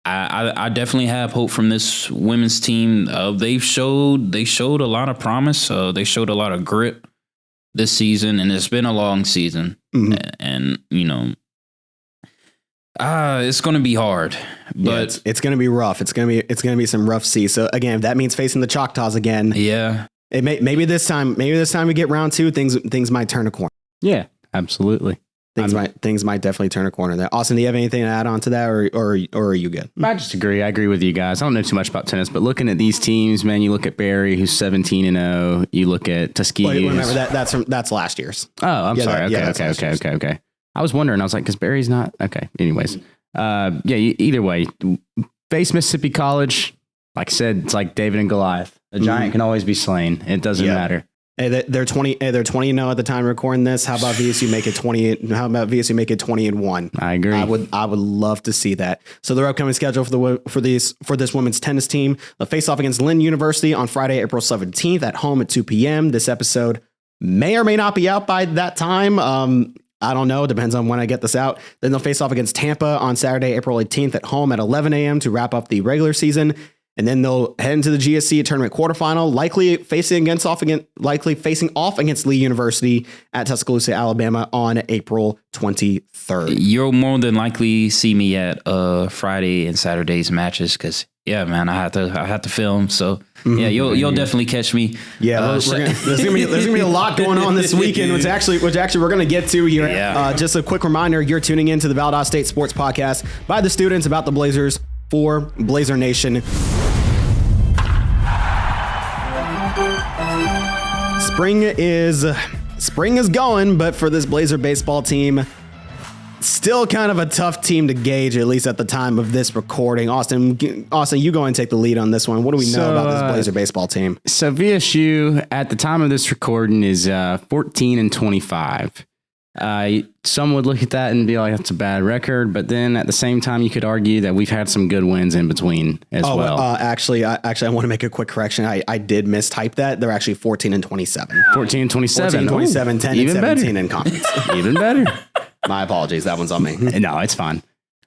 I definitely have hope from this women's team. They showed a lot of promise. They showed a lot of grit this season, and it's been a long season. And it's going to be hard, but it's going to be rough. It's going to be some rough seas. So again, if that means facing the Choctaws again, maybe this time we get round 2, things might turn a corner. Yeah, absolutely. Things might definitely turn a corner there. Austin, do you have anything to add on to that, or are you good? I just agree. I agree with you guys. I don't know too much about tennis, but looking at these teams, man, you look at Barry, who's 17-0. You look at Tuskegee. Remember that's last year's. Oh, I'm sorry. Okay. I was wondering. I was like, because Barry's not okay. Anyways, either way, face Mississippi College. Like I said, it's like David and Goliath. A giant can always be slain. It doesn't matter. Hey, they're 20-0 at the time of recording this. How about VSU make it 20? How about VSU make it 20-1? I agree. I would love to see that. So their upcoming schedule for this women's tennis team: they'll face off against Lynn University on Friday, April 17th at home at 2 p.m. This episode may or may not be out by that time. I don't know. Depends on when I get this out. Then they'll face off against Tampa on Saturday, April 18th at home at 11 a.m. to wrap up the regular season. And then they'll head into the GSC tournament quarterfinal, likely facing off against Lee University at Tuscaloosa, Alabama on April 23rd. You'll more than likely see me at Friday and Saturday's matches because, yeah, man, I have to film. So yeah, you'll definitely catch me. Yeah, there's gonna be a lot going on this weekend, which actually we're gonna get to here. Yeah. Just a quick reminder: you're tuning into the Valdosta State Sports Podcast by the students about the Blazers for Blazer Nation. Spring is going, but for this Blazer baseball team, still kind of a tough team to gauge, at least at the time of this recording. Austin, you go and take the lead on this one. What do we know about this Blazer baseball team? So VSU at the time of this recording is 14-25. Some would look at that and be like, that's a bad record. But then at the same time, you could argue that we've had some good wins in between as well. Actually, I want to make a quick correction. I did mistype that. They're actually 14-27. 14-27. 14-27, 10 even and 17 better. in conference. Even better. My apologies. That one's on me. No, it's fine.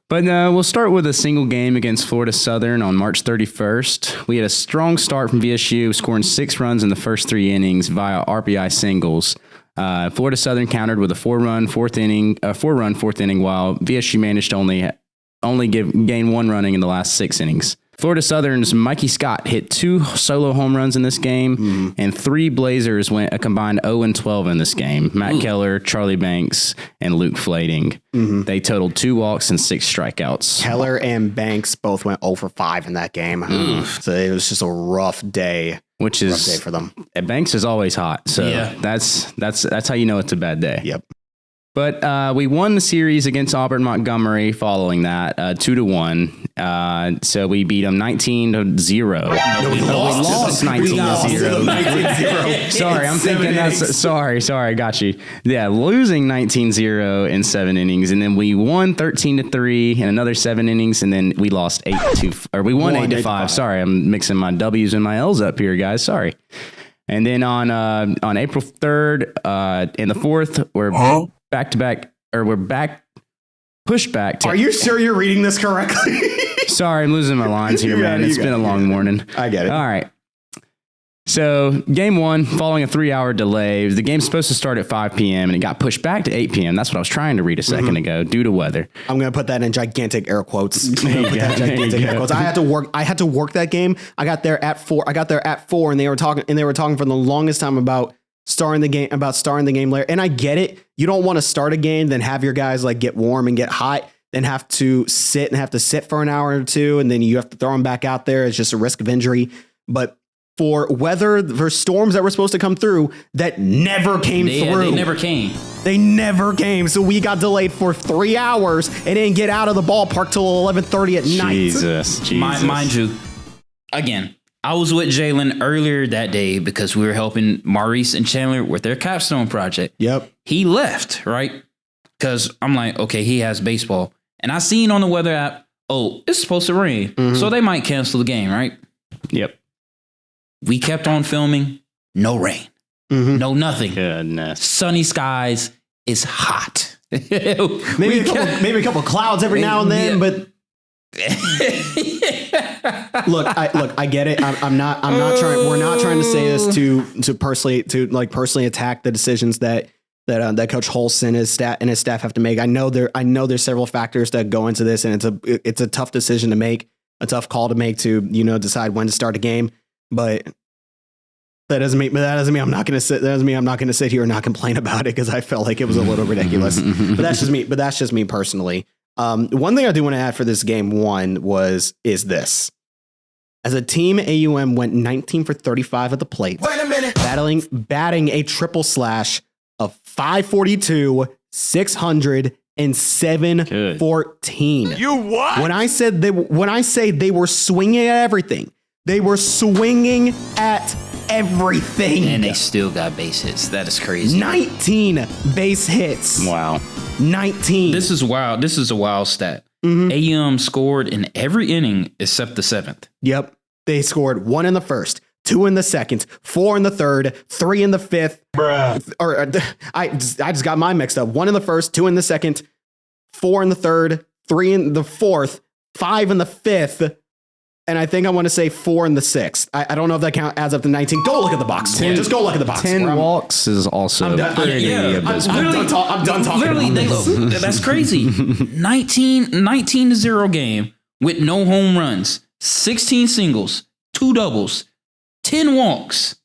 But we'll start with a single game against Florida Southern on March 31st. We had a strong start from VSU, scoring 6 runs in the first 3 innings via RBI singles. Florida Southern countered with a 4-run fourth inning, while VSU managed to only gain 1 running in the last 6 innings. Florida Southern's Mikey Scott hit 2 solo home runs in this game, and 3 Blazers went a combined 0-12 in this game. Matt Keller, Charlie Banks, and Luke Flading. They totaled 2 walks and 6 strikeouts. Keller and Banks both went 0 for 5 in that game. So it was just a rough day. Which is rough day for them. Banks is always hot, so that's how you know it's a bad day. Yep. But we won the series against Auburn Montgomery following that, 2-1. So we beat them 19-0. We lost 19-0. Sorry, I'm thinking that's sorry, got you. Yeah, losing 19-0 in 7 innings, and then we won 13-3 in another 7 innings, and then we lost 8-5. Or we won 8-5. Sorry, I'm mixing my W's and my L's up here, guys. Sorry. And then on April 3rd, in the 4th, we're back to back, or we're back pushed back. Are you sure you're reading this correctly? Sorry, I'm losing my lines here, man. It's been a long morning. I get it. All right. So game 1, following a 3-hour delay, the game's supposed to start at 5 p.m. and it got pushed back to 8 p.m. That's what I was trying to read a second ago due to weather. I'm going to put that in gigantic air quotes. I had to work that game. I got there at 4. And they were talking for the longest time about starting the game later. And I get it. You don't want to start a game, then have your guys like get warm and get hot, then have to sit for an hour or two, and then you have to throw them back out there. It's just a risk of injury. But for storms that were supposed to come through that never came through. They never came. So we got delayed for 3 hours and didn't get out of the ballpark till 11:30 at night. Jesus. Mind you, again, I was with Jalen earlier that day because we were helping Maurice and Chandler with their capstone project. Yep. He left, right? Because I'm like, okay, he has baseball. And I seen on the weather app, it's supposed to rain. So they might cancel the game, right? Yep. We kept on filming. No rain. No nothing. Goodness. Sunny skies. Is hot. maybe a couple clouds every now and then, but look, I get it. I'm not trying. We're not trying to say this to personally attack the decisions that Coach Holson and his staff have to make. I know there's several factors that go into this, and it's a tough decision to make, a tough call to make to decide when to start a game. But that doesn't mean I'm not going to sit here and not complain about it because I felt like it was a little ridiculous. But that's just me personally. One thing I do want to add for this game 1 is this. As a team, AUM went 19 for 35 at the plate. Wait a minute. Batting a triple slash of 542, 600, and 714. You what? When I say they were swinging at everything, they were swinging at everything. And they still got base hits. That is crazy. 19 base hits. Wow. 19. This is wild. This is a wild stat. AUM scored in every inning except the 7th. Yep. They scored 1 in the first, 2 in the second, 4 in the third, 3 in the fifth. I just got mine mixed up. 1 in the first, 2 in the second, 4 in the third, 3 in the fourth, 5 in the fifth. And I think I want to say 4 in the 6th. I don't know if that adds up to 19. Go look at the box. Just go look at the box. 10 walks is also I'm done talking. Literally, that's crazy. 19-0 game with no home runs, 16 singles, 2 doubles, 10 walks,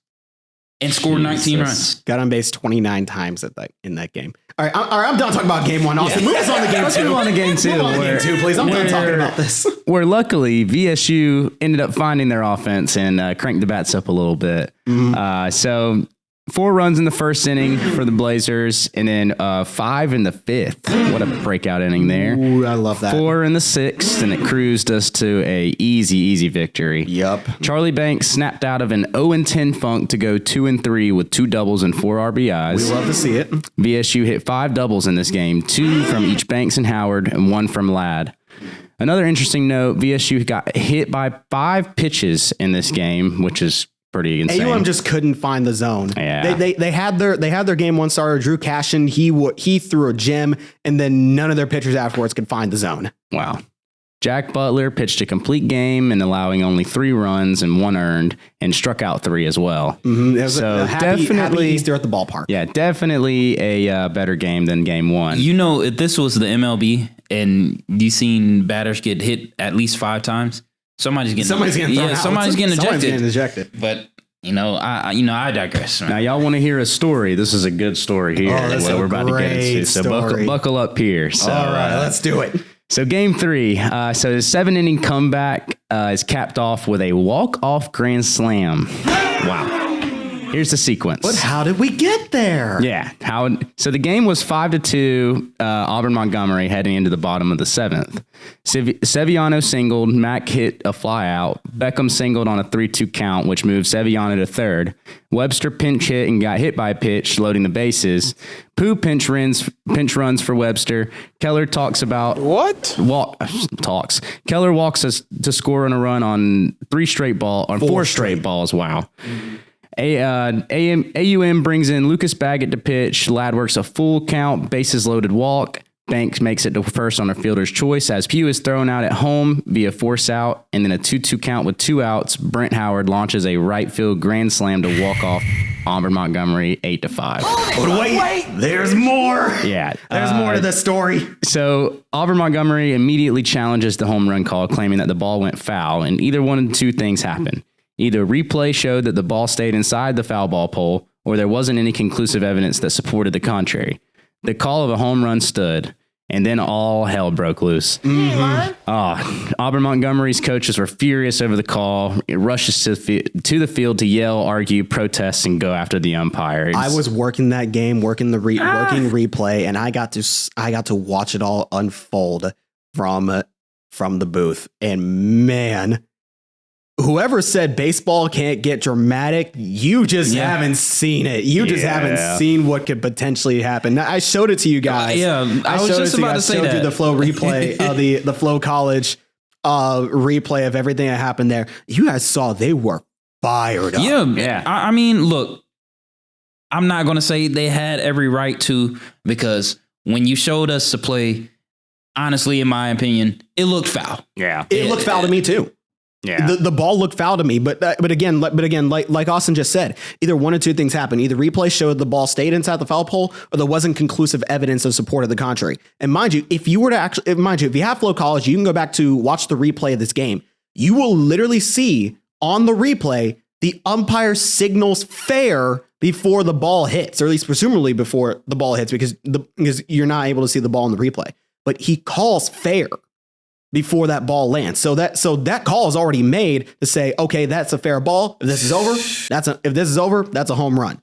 and scored 19 runs. Got on base 29 times in that game. All right, I'm done talking about game 1. Austin, move us on to game 2. Move on to game 2. Move on to game 2, please. I'm done talking about this. Where luckily VSU ended up finding their offense and cranked the bats up a little bit. So 4 runs in the first inning for the Blazers, and then 5 in the 5th. What a breakout inning there. Ooh, I love that. 4 in the 6th, and it cruised us to a easy victory. Yep. Charlie Banks snapped out of an 0-10 funk to go 2-3 with 2 doubles and 4 RBIs. We love to see it. VSU hit 5 doubles in this game, 2 from each Banks and Howard, and 1 from Ladd. Another interesting note, VSU got hit by 5 pitches in this game, which is pretty insane. AUM just couldn't find the zone. Yeah. They had their game 1 starter, Drew Cashin. He threw a gem, and then none of their pitchers afterwards could find the zone. Wow. Jack Butler pitched a complete game and allowing only 3 runs and 1 earned, and struck out 3 as well. It was a happy Easter at the ballpark. Yeah, definitely a better game than game 1. If this was the MLB and you seen batters get hit at least 5 times, somebody's getting ejected. But I digress. Now y'all want to hear a story? This is a good story here. We're about to get into. So buckle up here. So, all right, let's do it. So game 3. So the 7-inning comeback is capped off with a walk-off grand slam. Wow. Here's the sequence. But how did we get there? Yeah. So the game was 5-2, Auburn Montgomery heading into the bottom of the 7th. Seviano singled, Mack hit a fly out. Beckham singled on a 3-2 count, which moved Seviano to third. Webster pinch hit and got hit by a pitch, loading the bases. Pooh pinch runs for Webster. Keller talks about Keller walks us to score on a run on four straight balls. Wow. AUM brings in Lucas Baggett to pitch. Ladd works a full count, bases loaded walk. Banks makes it to first on a fielder's choice as Pugh is thrown out at home via force out, and then a 2-2 count with 2 outs. Brent Howard launches a right field grand slam to walk off Auburn Montgomery 8-5. But wait, there's more. Yeah, there's more to this story. So Auburn Montgomery immediately challenges the home run call, claiming that the ball went foul, and either one of the two things happened. Either replay showed that the ball stayed inside the foul ball pole, or there wasn't any conclusive evidence that supported the contrary. The call of a home run stood, and then all hell broke loose. Auburn Montgomery's coaches were furious over the call. It rushes to the field to yell, argue, protest, and go after the umpires. I was working that game, working replay, and I got to watch it all unfold from the booth. And man, whoever said baseball can't get dramatic, you just haven't seen it. You just haven't seen what could potentially happen. Now, I showed it to you guys. I was just about to say that. I showed you the Flow replay, the Flow College replay of everything that happened there. You guys saw they were fired up. Yeah. I mean, look, I'm not going to say they had every right to, because when you showed us the play, honestly, in my opinion, it looked foul. Yeah. It looked foul to me too. Yeah, the ball looked foul to me, but again, like Austin just said, either one of two things happened. Either replay showed the ball stayed inside the foul pole, or there wasn't conclusive evidence of support of the contrary. And mind you, if you have Flow College, you can go back to watch the replay of this game. You will literally see on the replay the umpire signals fair before the ball hits, or at least presumably before the ball hits, because you're not able to see the ball in the replay. But he calls fair before that ball lands. So that call is already made to say, okay, that's a fair ball. If this is over, that's a home run.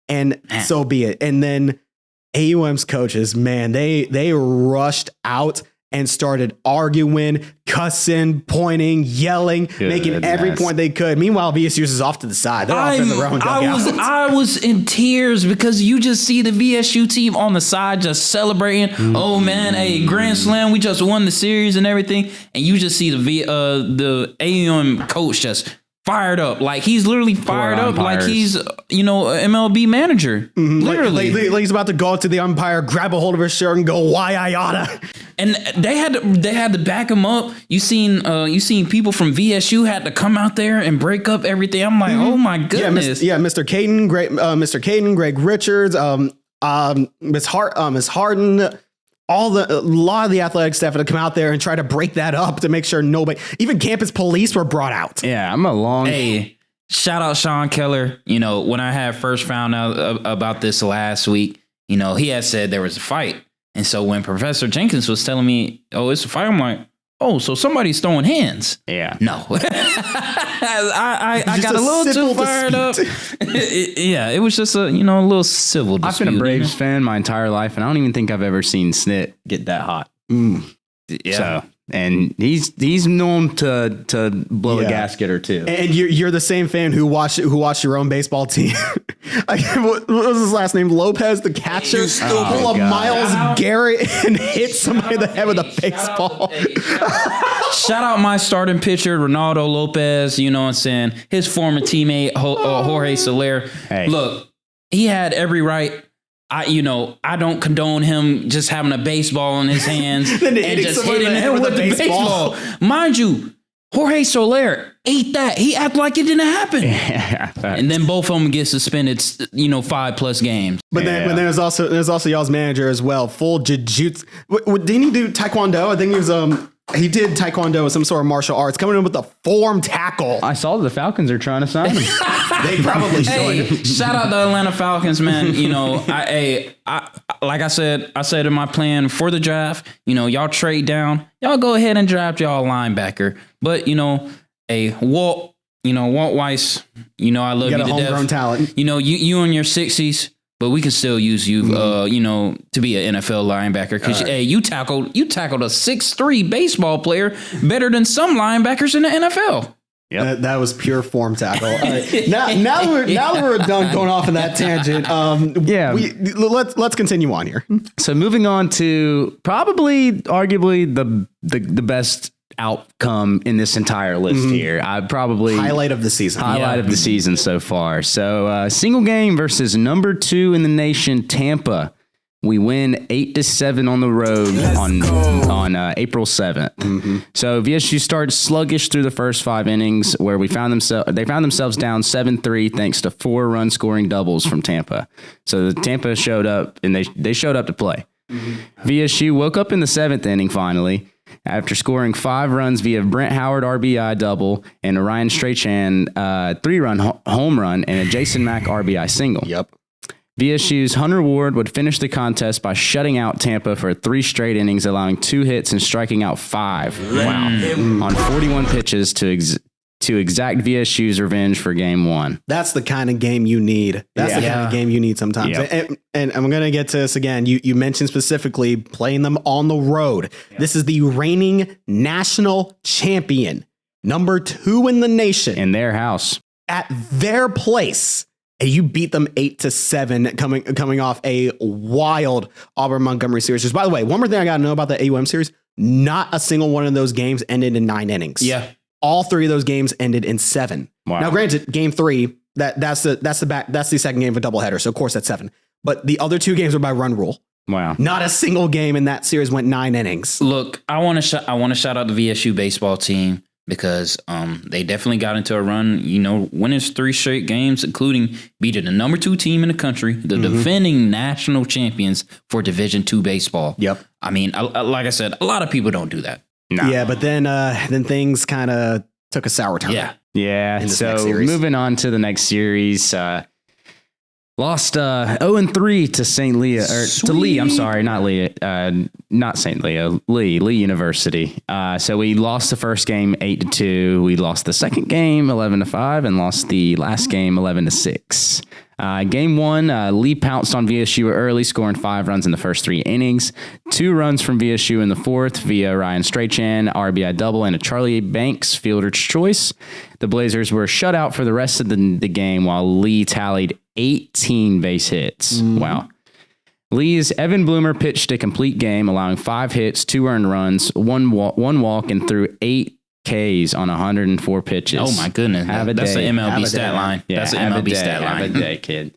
And so be it. And then AUM's coaches, man, they rushed out and started arguing, cussing, pointing, yelling, making every point they could. Meanwhile, VSU's is off to the side. They're off in their own dugout. I was in tears because you just see the VSU team on the side just celebrating. Mm-hmm. Oh man, a grand slam! We just won the series and everything. And you just see the AUM coach just fired up, like he's literally fired up, like he's an MLB manager. Mm-hmm. Literally, like he's about to go up to the umpire, grab a hold of his shirt, and go, "Why I oughta." And they had to back him up. You seen people from VSU had to come out there and break up everything. I'm like, oh my goodness. Mr. Caden, Greg Richards, Miss Harden. A lot of the athletic staff had to come out there and try to break that up to make sure nobody, even campus police, were brought out. Yeah, Hey, shout out Sean Keller. When I had first found out about this last week, he had said there was a fight. And so when Professor Jenkins was telling me, oh, it's a fight, I'm like, oh, so somebody's throwing hands. Yeah. No. I got a little too fired up. It was just a little civil dispute. I've been a Braves fan my entire life, and I don't even think I've ever seen Snit get that hot. Yeah. So, and he's known to blow a gasket or two. And you're the same fan who watched your own baseball team. What was his last name? Lopez, the catcher, pull up Miles Garrett and hit somebody in the head with a baseball. Shout out my starting pitcher, Ronaldo Lopez. You know what I'm saying? His former teammate, Jorge Soler. Hey. Look, he had every right. I don't condone him just having a baseball in his hands and just hitting him with the baseball. Mind you, Jorge Soler ate that. He acted like it didn't happen. Yeah, and then both of them get suspended, 5+ games. But then there's also y'all's manager as well. Full jiu-jitsu. Didn't he do taekwondo? I think he was he did taekwondo, some sort of martial arts, coming in with a form tackle. I saw the Falcons are trying to sign him. They probably should. Hey, shout out the Atlanta Falcons, man. I like I said in my plan for the draft, y'all trade down, y'all go ahead and draft y'all linebacker. But Walt Walt Weiss, I love you, You got a to homegrown death. talent. You in your 60s, but we can still use you, to be an NFL linebacker. Because hey, you tackled a 6'3" baseball player better than some linebackers in the NFL. That was pure form tackle. All right. Now we're done going off in that tangent. Let's continue on here. So moving on to arguably the best outcome in this entire list here. Highlight of the season so far. So single game versus number 2 in the nation, Tampa. We win 8-7 on the road on April 7th. So VSU started sluggish through the first 5 innings, where they found themselves down 7-3 thanks to 4 run scoring doubles from Tampa. So the Tampa showed up, and they showed up to play. VSU woke up in the 7th inning finally, after scoring 5 runs via Brent Howard RBI double and a Ryan Strachan 3-run home run and a Jason Mack RBI single. Yep. VSU's Hunter Ward would finish the contest by shutting out Tampa for 3 straight innings, allowing 2 hits and striking out 5. Wow. On 41 pitches to exact VSU's revenge for game 1. That's the kind of game you need. That's the kind of game you need sometimes. Yep. And I'm going to get to this again. You mentioned specifically playing them on the road. This is the reigning national champion, number 2 in the nation. In their house. At their place. And you beat them 8-7 coming off a wild Auburn Montgomery series. Just by the way, one more thing I got to know about the AUM series, not a single one of those games ended in 9 innings. Yeah. All 3 of those games ended in 7. Wow. Now, granted, game 3, that's the second game of a doubleheader. So of course that's 7. But the other 2 games were by run rule. Wow. Not a single game in that series went 9 innings. Look, I want to shout out the VSU baseball team, because they definitely got into a run, winning 3 straight games, including beating the number 2 team in the country, the defending national champions for Division II baseball. Yep. I mean, like I said, a lot of people don't do that. No. Yeah, but then things kind of took a sour turn. Yeah. So moving on to the next series, lost 0-3 to St. Leo, or to Lee. I'm sorry, not Lee, not St. Leo, Lee University. So we lost the first game 8-2. We lost the second game 11-5, and lost the last game 11-6. Game 1, Lee pounced on VSU early, scoring 5 runs in the first 3 innings. 2 runs from VSU in the 4th via Ryan Strachan, RBI double, and a Charlie Banks fielder's choice. The Blazers were shut out for the rest of the game, while Lee tallied 18 base hits. Wow. Lee's Evan Bloomer pitched a complete game, allowing 5 hits, 2 earned runs, 1 walk, and threw 8 Ks on 104 pitches. Oh my goodness. That's the MLB stat line. Yeah, that's the MLB stat line. Have a day, kid.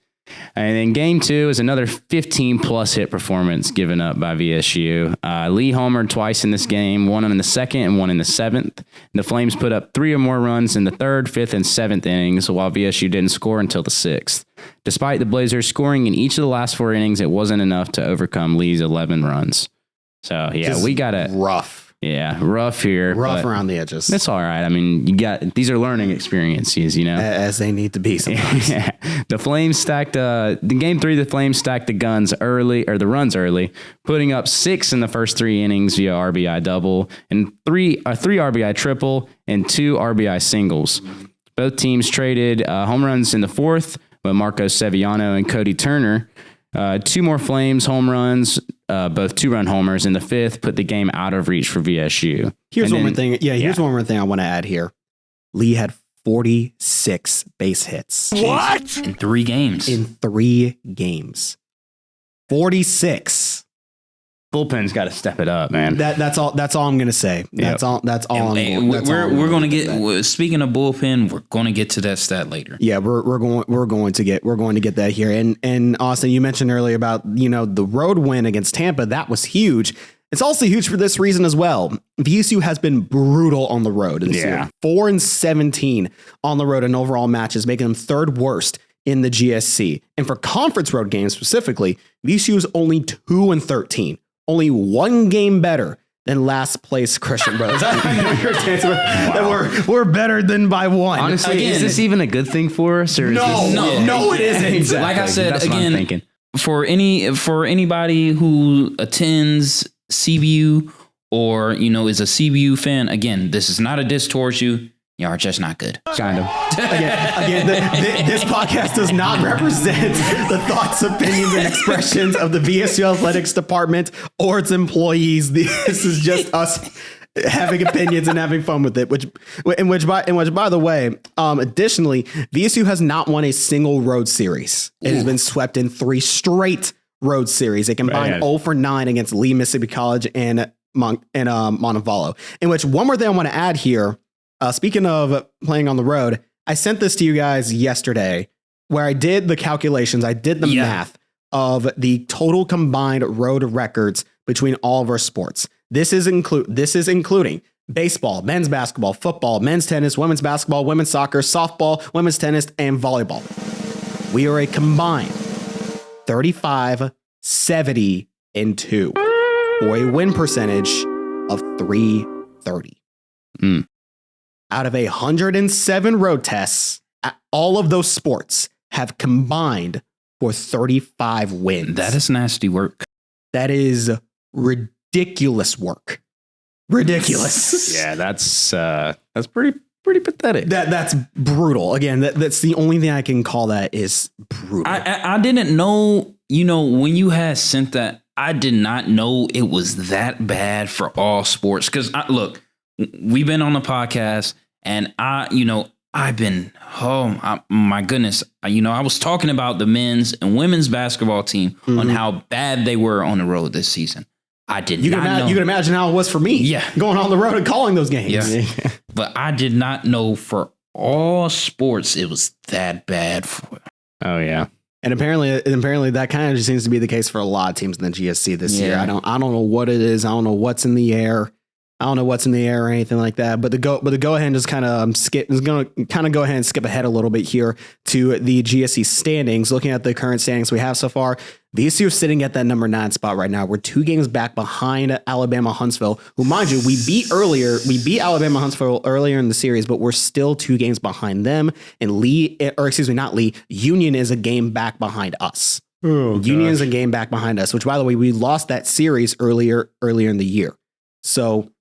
And then game 2 is another 15-plus hit performance given up by VSU. Lee homered twice in this game, 1 in the 2nd and 1 in the 7th. The Flames put up 3 or more runs in the 3rd, 5th, and 7th innings, while VSU didn't score until the 6th. Despite the Blazers scoring in each of the last 4 innings, it wasn't enough to overcome Lee's 11 runs. So, yeah, we got it. Rough. Yeah, rough here. Rough around the edges. That's all right. I mean, these are learning experiences, As they need to be sometimes. Yeah. The Flames stacked, the game 3, the Flames stacked the runs early, putting up 6 in the first 3 innings via RBI double, and 3 RBI triple, and 2 RBI singles. Both teams traded home runs in the 4th with Marco Sevillano and Cody Turner. 2 more Flames home runs, both 2-run homers in the 5th, put the game out of reach for VSU. Here's one more thing. Here's one more thing I want to add here. Lee had 46 base hits. What? In 3 games. 46. Bullpen's got to step it up, man. That's all I'm going to say. That's all We're going to get, speaking of bullpen, we're going to get to that stat later. Yeah, we're going to get that here. And Austin, you mentioned earlier about, the road win against Tampa. That was huge. It's also huge for this reason as well. VSU has been brutal on the road this year. 4-17 on the road in overall matches, making them 3rd worst in the GSC. And for conference road games specifically, VSU is only 2-13. Only 1 game better than last place Christian Brothers. I know your stance that we're better than by 1. Honestly, is this even a good thing for us? Or no, it isn't. Exactly. Like I said, that's again, what I'm thinking. For anybody who attends CBU or is a CBU fan, again, this is not a diss towards you. Y'all are just not good. Kind of. Again, this podcast does not represent the thoughts, opinions, and expressions of the VSU Athletics Department or its employees. This is just us having opinions and having fun with it. Which, by the way, additionally, VSU has not won a single road series. It has been swept in 3 straight road series. It combined 0 for 9 against Lee, Mississippi College, and Montevallo. In which, one more thing I want to add here. Speaking of playing on the road, I sent this to you guys yesterday where I did the calculations. I did the math of the total combined road records between all of our sports. This is including baseball, men's basketball, football, men's tennis, women's basketball, women's soccer, softball, women's tennis, and volleyball. We are a combined 35, 70, and 2 for a win percentage of 330. Out of 107 road tests, all of those sports have combined for 35 wins. That is nasty work. That is ridiculous work. Ridiculous. Yeah, that's pretty pathetic. That's brutal. Again, that's the only thing I can call that is brutal. I didn't know, when you had sent that, I did not know it was that bad for all sports. Because look, we've been on the podcast and I've been, my goodness. I was talking about the men's and women's basketball team on how bad they were on the road this season. I did not know. You can imagine how it was for me. Yeah. Going on the road and calling those games. Yeah. But I did not know for all sports it was that bad for. Oh, yeah. And apparently that kind of just seems to be the case for a lot of teams in the GSC this year. I don't know what it is. I don't know what's in the air. Or anything like that. But to go ahead and just kind of skip ahead a little bit here to the GSC standings. Looking at the current standings we have so far, VSU is sitting at that number 9 spot right now. We're 2 games back behind Alabama Huntsville, who, mind you, we beat Alabama Huntsville earlier in the series, but we're still 2 games behind them. And Union is a game back behind us. Union is a game back behind us, which, by the way, we lost that series earlier in the year. So.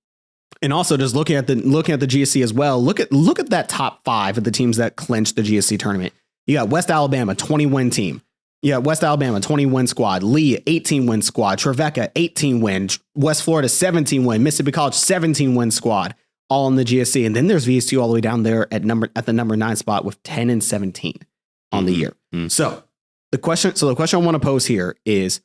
And also, just looking at the GSC as well, look at that top 5 of the teams that clinched the GSC tournament. You got West Alabama, 20-win team. You got West Alabama, 20-win squad. Lee, 18-win squad. Trevecca, 18-win. West Florida, 17-win. Mississippi College, 17-win squad. All in the GSC. And then there's VSU all the way down there at the number 9 spot with 10 and 17 on the year. So the question I want to pose here is,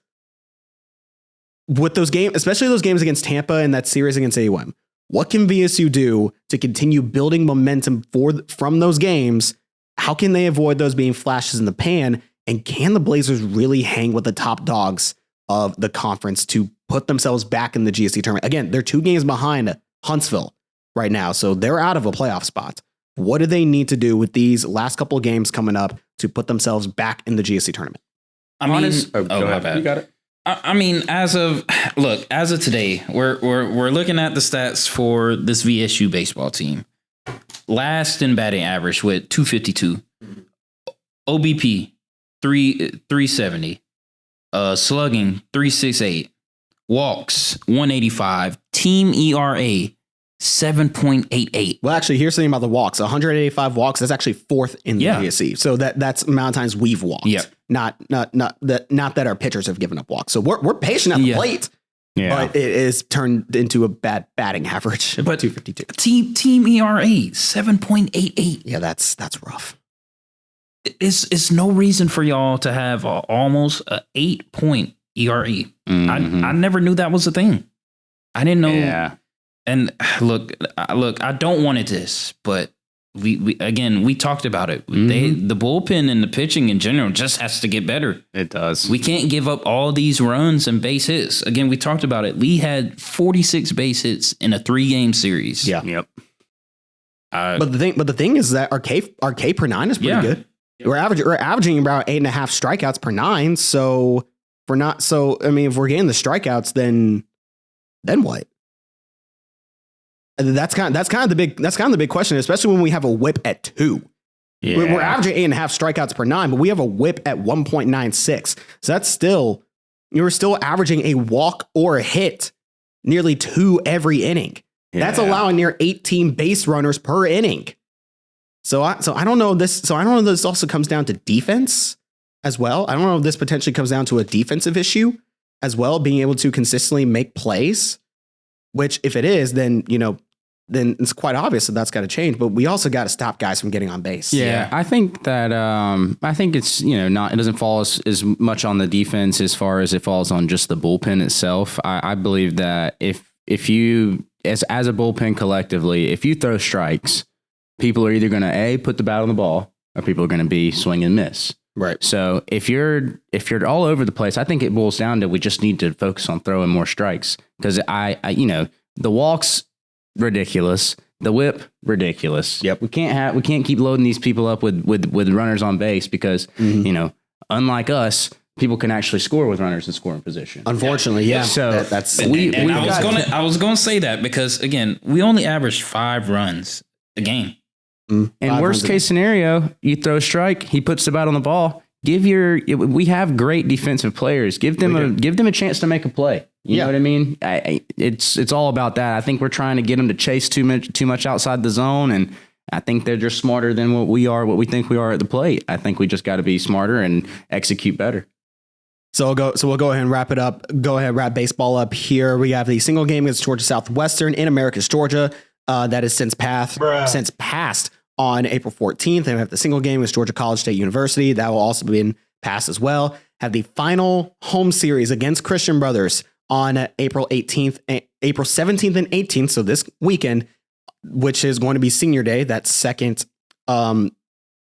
with those games, especially those games against Tampa and that series against AUM, what can VSU do to continue building momentum from those games? How can they avoid those being flashes in the pan? And can the Blazers really hang with the top dogs of the conference to put themselves back in the GSC tournament? Again, they're 2 games behind Huntsville right now, so they're out of a playoff spot. What do they need to do with these last couple of games coming up to put themselves back in the GSC tournament? Go ahead. You got it. I mean, as of today, we're looking at the stats for this VSU baseball team. Last in batting average with 252, OBP 370, slugging 368, walks 185, team ERA 7.88. Well, actually, here's something about the walks. 185 walks. That's actually 4th in the GSC. So that's the amount of times we've walked. Yeah. Not that our pitchers have given up walks. So we're patient at the plate. Yeah. But it is turned into a bad batting average of 252. Team ERA 7.88. Yeah, that's rough. It's no reason for y'all to have almost a 8-point ERA. I never knew that was a thing. I didn't know. Yeah. And look, I don't want this, but we talked about it. The bullpen and the pitching in general just has to get better. It does. We can't give up all these runs and base hits. Again, we talked about it. Lee had 46 base hits in a 3-game series. Yeah. Yep. But the thing is that our K per 9 is pretty good. Yep. We're averaging about 8.5 strikeouts per 9. So if we're getting the strikeouts, then what? That's kind of the big question, especially when we have a whip at 2. Yeah. We're averaging 8.5 strikeouts per 9, but we have a whip at 1.96. So that's still, you're still averaging a walk or a hit nearly 2 every inning. Yeah. That's allowing near 18 base runners per inning. So I don't know this. So I don't know if this also comes down to defense as well. I don't know if this potentially comes down to a defensive issue as well, being able to consistently make plays, which if it is, then, then it's quite obvious that that's got to change. But we also got to stop guys from getting on base. Yeah, I think that I think it's not, it doesn't fall as much on the defense as far as it falls on just the bullpen itself. I believe that if you as a bullpen collectively, if you throw strikes, people are either going to put the bat on the ball, or people are going to be swing and miss. Right. So if you're all over the place, I think it boils down to we just need to focus on throwing more strikes, because the walks ridiculous, the whip ridiculous. Yep. We can't keep loading these people up with runners on base, because unlike us, people can actually score with runners in scoring position. Unfortunately, yeah. So that's I was gonna say that because again, we only averaged 5 runs a game. And worst case scenario, you throw a strike, he puts the bat on the ball. We have great defensive players. Give them a chance to make a play. You know what I mean? It's all about that. I think we're trying to get them to chase too much outside the zone, and I think they're just smarter than what we think we are at the plate. I think we just got to be smarter and execute better. So we'll go ahead and wrap it up. Go ahead and wrap baseball up here. We have the single game against Georgia Southwestern in Americus, Georgia. That has since passed on April 14th. And we have the single game with Georgia College State University. That will also be passed as well. Have the final home series against Christian Brothers on April 17th and 18th. So this weekend, which is going to be senior day. That's on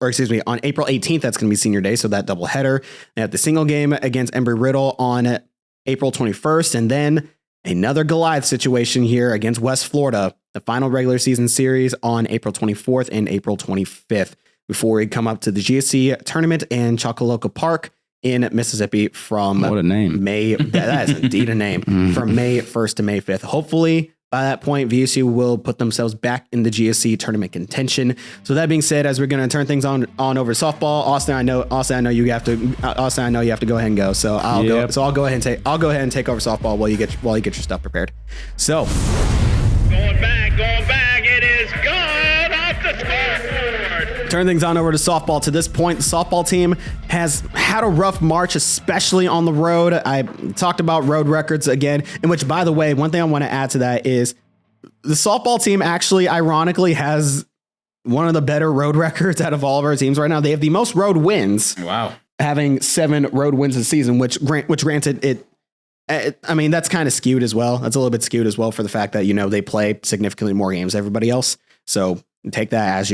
April 18th, that's going to be senior day. So that doubleheader. They have the single game against Embry-Riddle on April 21st. And then another Goliath situation here against West Florida, the final regular season series on April 24th and April 25th, before we come up to the GSC tournament in Chocoloca Park in Mississippi from what a name. That is indeed a name. From May 1st to May 5th. Hopefully by that point, VSU will put themselves back in the GSC tournament contention. So that being said, as we're going to turn things on over to softball, Austin, I know you have to go ahead and go. So I'll go ahead and take over softball while you get your stuff prepared. So Going back, it is gone off the scoreboard. Turn things on over to softball. To this point, the softball team has had a rough March, especially on the road. I talked about road records again, in which, by the way, one thing I want to add to that is the softball team actually, ironically, has one of the better road records out of all of our teams right now. They have the most road wins. Wow. Having 7 road wins this season, which granted it. I mean, that's kind of skewed as well. That's a little bit skewed as well for the fact that, they play significantly more games than everybody else. So take that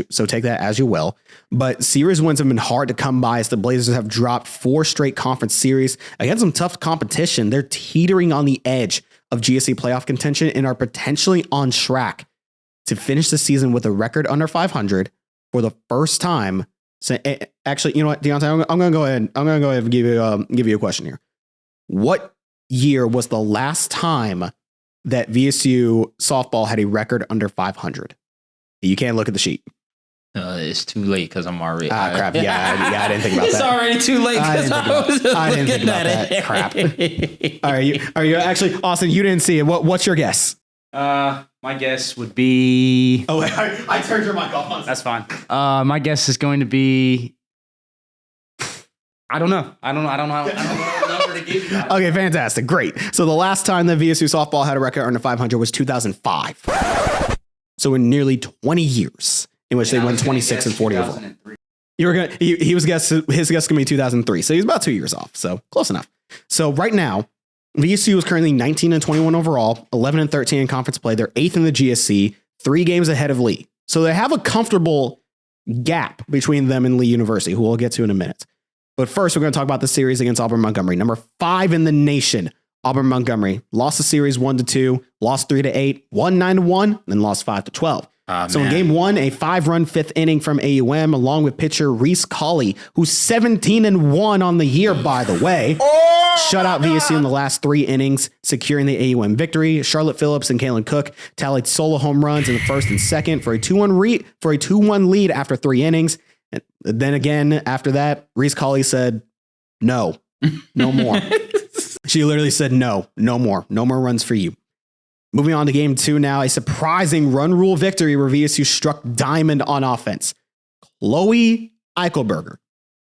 as you will. But series wins have been hard to come by, as the Blazers have dropped 4 straight conference series against some tough competition. They're teetering on the edge of GSC playoff contention and are potentially on track to finish the season with a record under 500 for the first time. So, actually, you know what, Deontay, I'm going to go ahead and give you a question here. What year was the last time that VSU softball had a record under 500? You can't look at the sheet. It's too late because I'm already. Crap. Yeah, I didn't think about it's that. It's already too late because I didn't think about that. Crap. Are you actually, Austin? You didn't see it. What's your guess? My guess would be. Oh, I turned your mic off. That's fine. My guess is going to be. I don't know. I don't know what number to give you. Okay, fantastic. Great. So the last time that VSU softball had a record under 500 was 2005. So in nearly 20 years, in which they went 26 and 40 overall. His guess gonna be 2003. So he's about 2 years off. So close enough. So right now, VSU is currently 19 and 21 overall, 11 and 13 in conference play. They're 8th in the GSC, 3 games ahead of Lee. So they have a comfortable gap between them and Lee University, who we'll get to in a minute. But first, we're going to talk about the series against Auburn Montgomery. Number 5 in the nation, Auburn Montgomery. Lost the series 1-2, lost 3-8, won 9-1, then lost 5-12. So in game 1, a 5-run 5th inning from AUM, along with pitcher Reese Colley, who's 17-1 on the year, by the way. Shut out VSU in the last 3 innings, securing the AUM victory. Charlotte Phillips and Kalen Cook tallied solo home runs in the first and second for a 2-1 lead after 3 innings. And then again, after that, Reese Colley said, no more. She literally said, no more runs for you. Moving on to game 2 now, a surprising run rule victory where VSU struck diamond on offense. Chloe Eichelberger.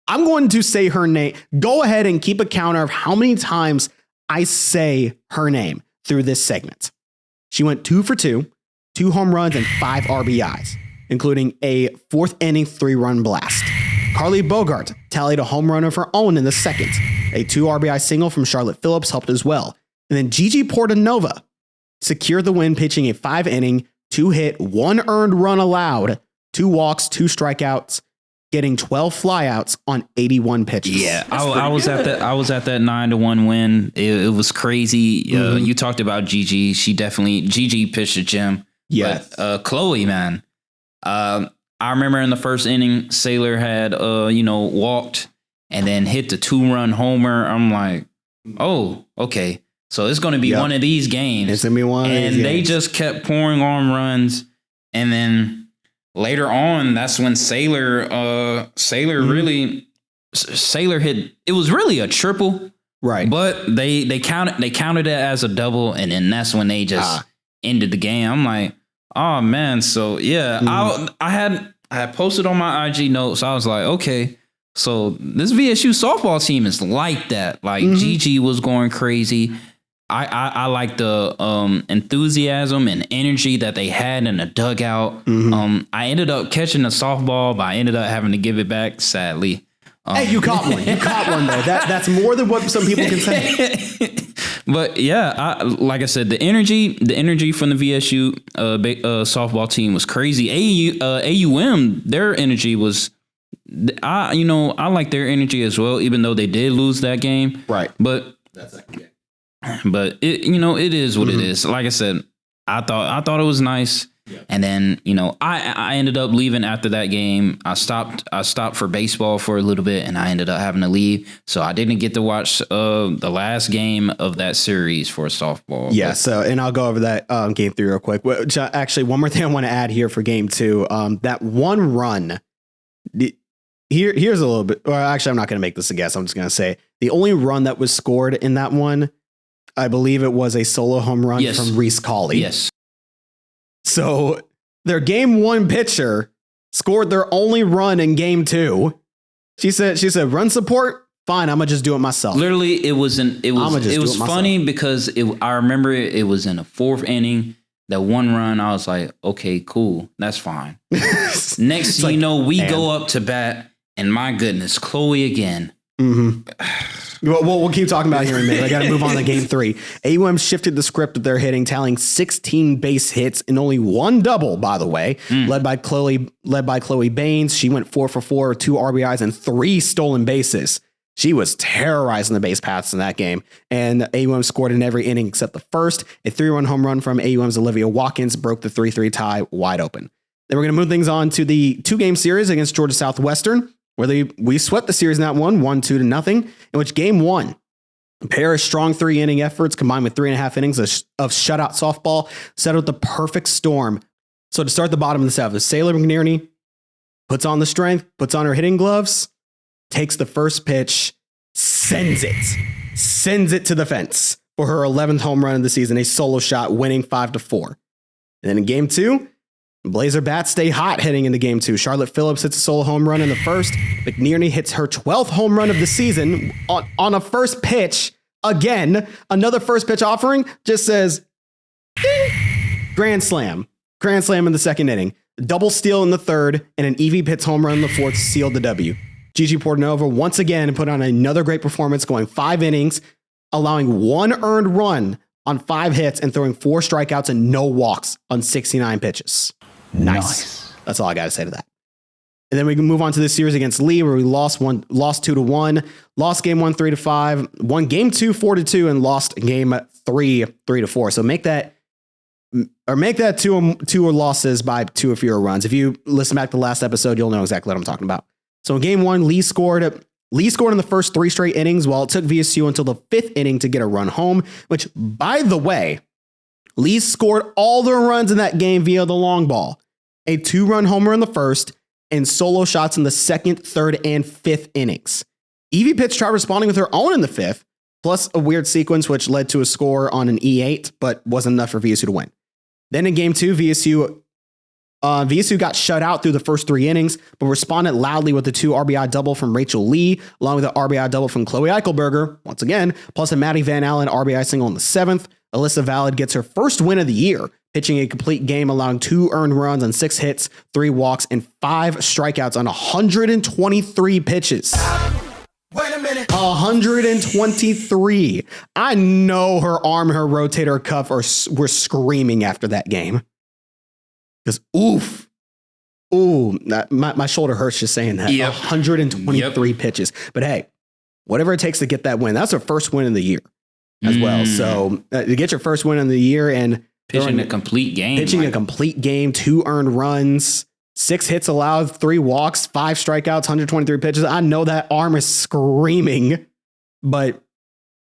I'm going to say her name. Go ahead and keep a counter of how many times I say her name through this segment. She went 2 for 2, 2 home runs and 5 RBIs, including a 4th inning 3-run blast. Carly Bogart tallied a home run of her own in the second. A 2 RBI single from Charlotte Phillips helped as well. And then Gigi Portanova secured the win, pitching a 5-inning, 2-hit, 1 earned run allowed, 2 walks, 2 strikeouts, getting 12 flyouts on 81 pitches. Yeah, I was at that 9-1 win. It was crazy. You talked about Gigi. Gigi pitched a gem. Yeah. Chloe, man. I remember in the first inning, Saylor had walked and then hit the 2-run homer. I'm like, oh, okay. So it's going to be one of these games. It's going to be one of these games. And they just kept pouring on runs. And then later on, that's when Saylor hit. It was really a triple. Right. But they counted it as a double. And then that's when they just ended the game. I'm like, oh man. So yeah, I had posted on my IG notes. I was like, okay, so this VSU softball team is like that. Like Gigi was going crazy. I like the enthusiasm and energy that they had in the dugout. I ended up catching a softball, but I ended up having to give it back, sadly. Hey, you caught one. You caught one though. That's more than what some people can say. But yeah, like I said, the energy from the VSU softball team was crazy. AUM, their energy was, I like their energy as well, even though they did lose that game. Right. But that's that game. But it is what it is. Like I said, I thought it was nice. Yeah. And then, I ended up leaving after that game. I stopped for baseball for a little bit and I ended up having to leave. So I didn't get to watch the last game of that series for softball. Yeah. So, and I'll go over that game 3 real quick. Actually, one more thing I want to add here for game 2. That one run. Here's a little bit. Or actually, I'm not going to make this a guess. I'm just going to say the only run that was scored in that one, I believe it was a solo home run from Reese Colley. Yes. So their game 1 pitcher scored their only run in game 2. She said, run support. Fine. I'm going to just do it myself. Literally, it was funny because I remember it was in the 4th inning. That one run, I was like, okay, cool. That's fine. Next thing you know, we go up to bat and my goodness, Chloe again. We'll keep talking about it here in a minute. I got to move on to game 3. AUM shifted the script of their hitting, tallying 16 base hits and only 1 double, by the way, led by Chloe Baines. She went 4 for 4, 2 RBIs and 3 stolen bases. She was terrorizing the base paths in that game. And AUM scored in every inning except the first. A 3-run home run from AUM's Olivia Watkins broke the 3-3 tie wide open. Then we're going to move things on to the 2-game series against Georgia Southwestern, where we swept the series in that one, 1-2-0, in which game 1, a pair of strong 3-inning efforts combined with 3.5 innings of shutout softball settled the perfect storm. So to start the bottom of the 7th, Saylor McNearney puts on the strength, puts on her hitting gloves, takes the first pitch, sends it to the fence for her 11th home run of the season, a solo shot, winning 5-4. And then in game 2, Blazer bats stay hot heading into game 2. Charlotte Phillips hits a solo home run in the first. McNearney hits her 12th home run of the season on a first pitch. Again, another first pitch offering just says, ding, grand slam in the 2nd inning. Double steal in the 3rd, and an Evie Pitts home run in the 4th sealed the W. Gigi Portanova once again put on another great performance, going 5 innings, allowing 1 earned run on 5 hits and throwing 4 strikeouts and no walks on 69 pitches. Nice. That's all I got to say to that. And then we can move on to this series against Lee, where we lost 2-1, lost game 1 3-5, won game 2 4-2, and lost game 3 3-4. So make that two losses by 2 or fewer runs. If you listen back to the last episode, you'll know exactly what I'm talking about. So in game 1, Lee scored in the first 3 straight innings, while it took VSU until the 5th inning to get a run home, which, by the way, Lee scored all their runs in that game via the long ball. A 2-run homer in the first and solo shots in the 2nd, 3rd, and 5th innings. Evie Pitts tried responding with her own in the 5th, plus a weird sequence which led to a score on an E8, but wasn't enough for VSU to win. Then in game 2, VSU VSU got shut out through the first 3 innings, but responded loudly with the 2 RBI double from Rachel Lee, along with the RBI double from Chloe Eichelberger, once again, plus a Maddie Van Allen RBI single in the 7th. Alyssa Valid gets her first win of the year, pitching a complete game, allowing 2 earned runs on 6 hits, 3 walks, and 5 strikeouts on 123 pitches. Wait a minute. 123. I know her arm, her rotator cuff were screaming after that game. Because my shoulder hurts just saying that. Yep. 123 pitches. But hey, whatever it takes to get that win, that's her first win of the year as well. So to get your first win of the year and pitching a complete game. a complete game, 2 earned runs, 6 hits allowed, 3 walks, 5 strikeouts, 123 pitches. I know that arm is screaming, but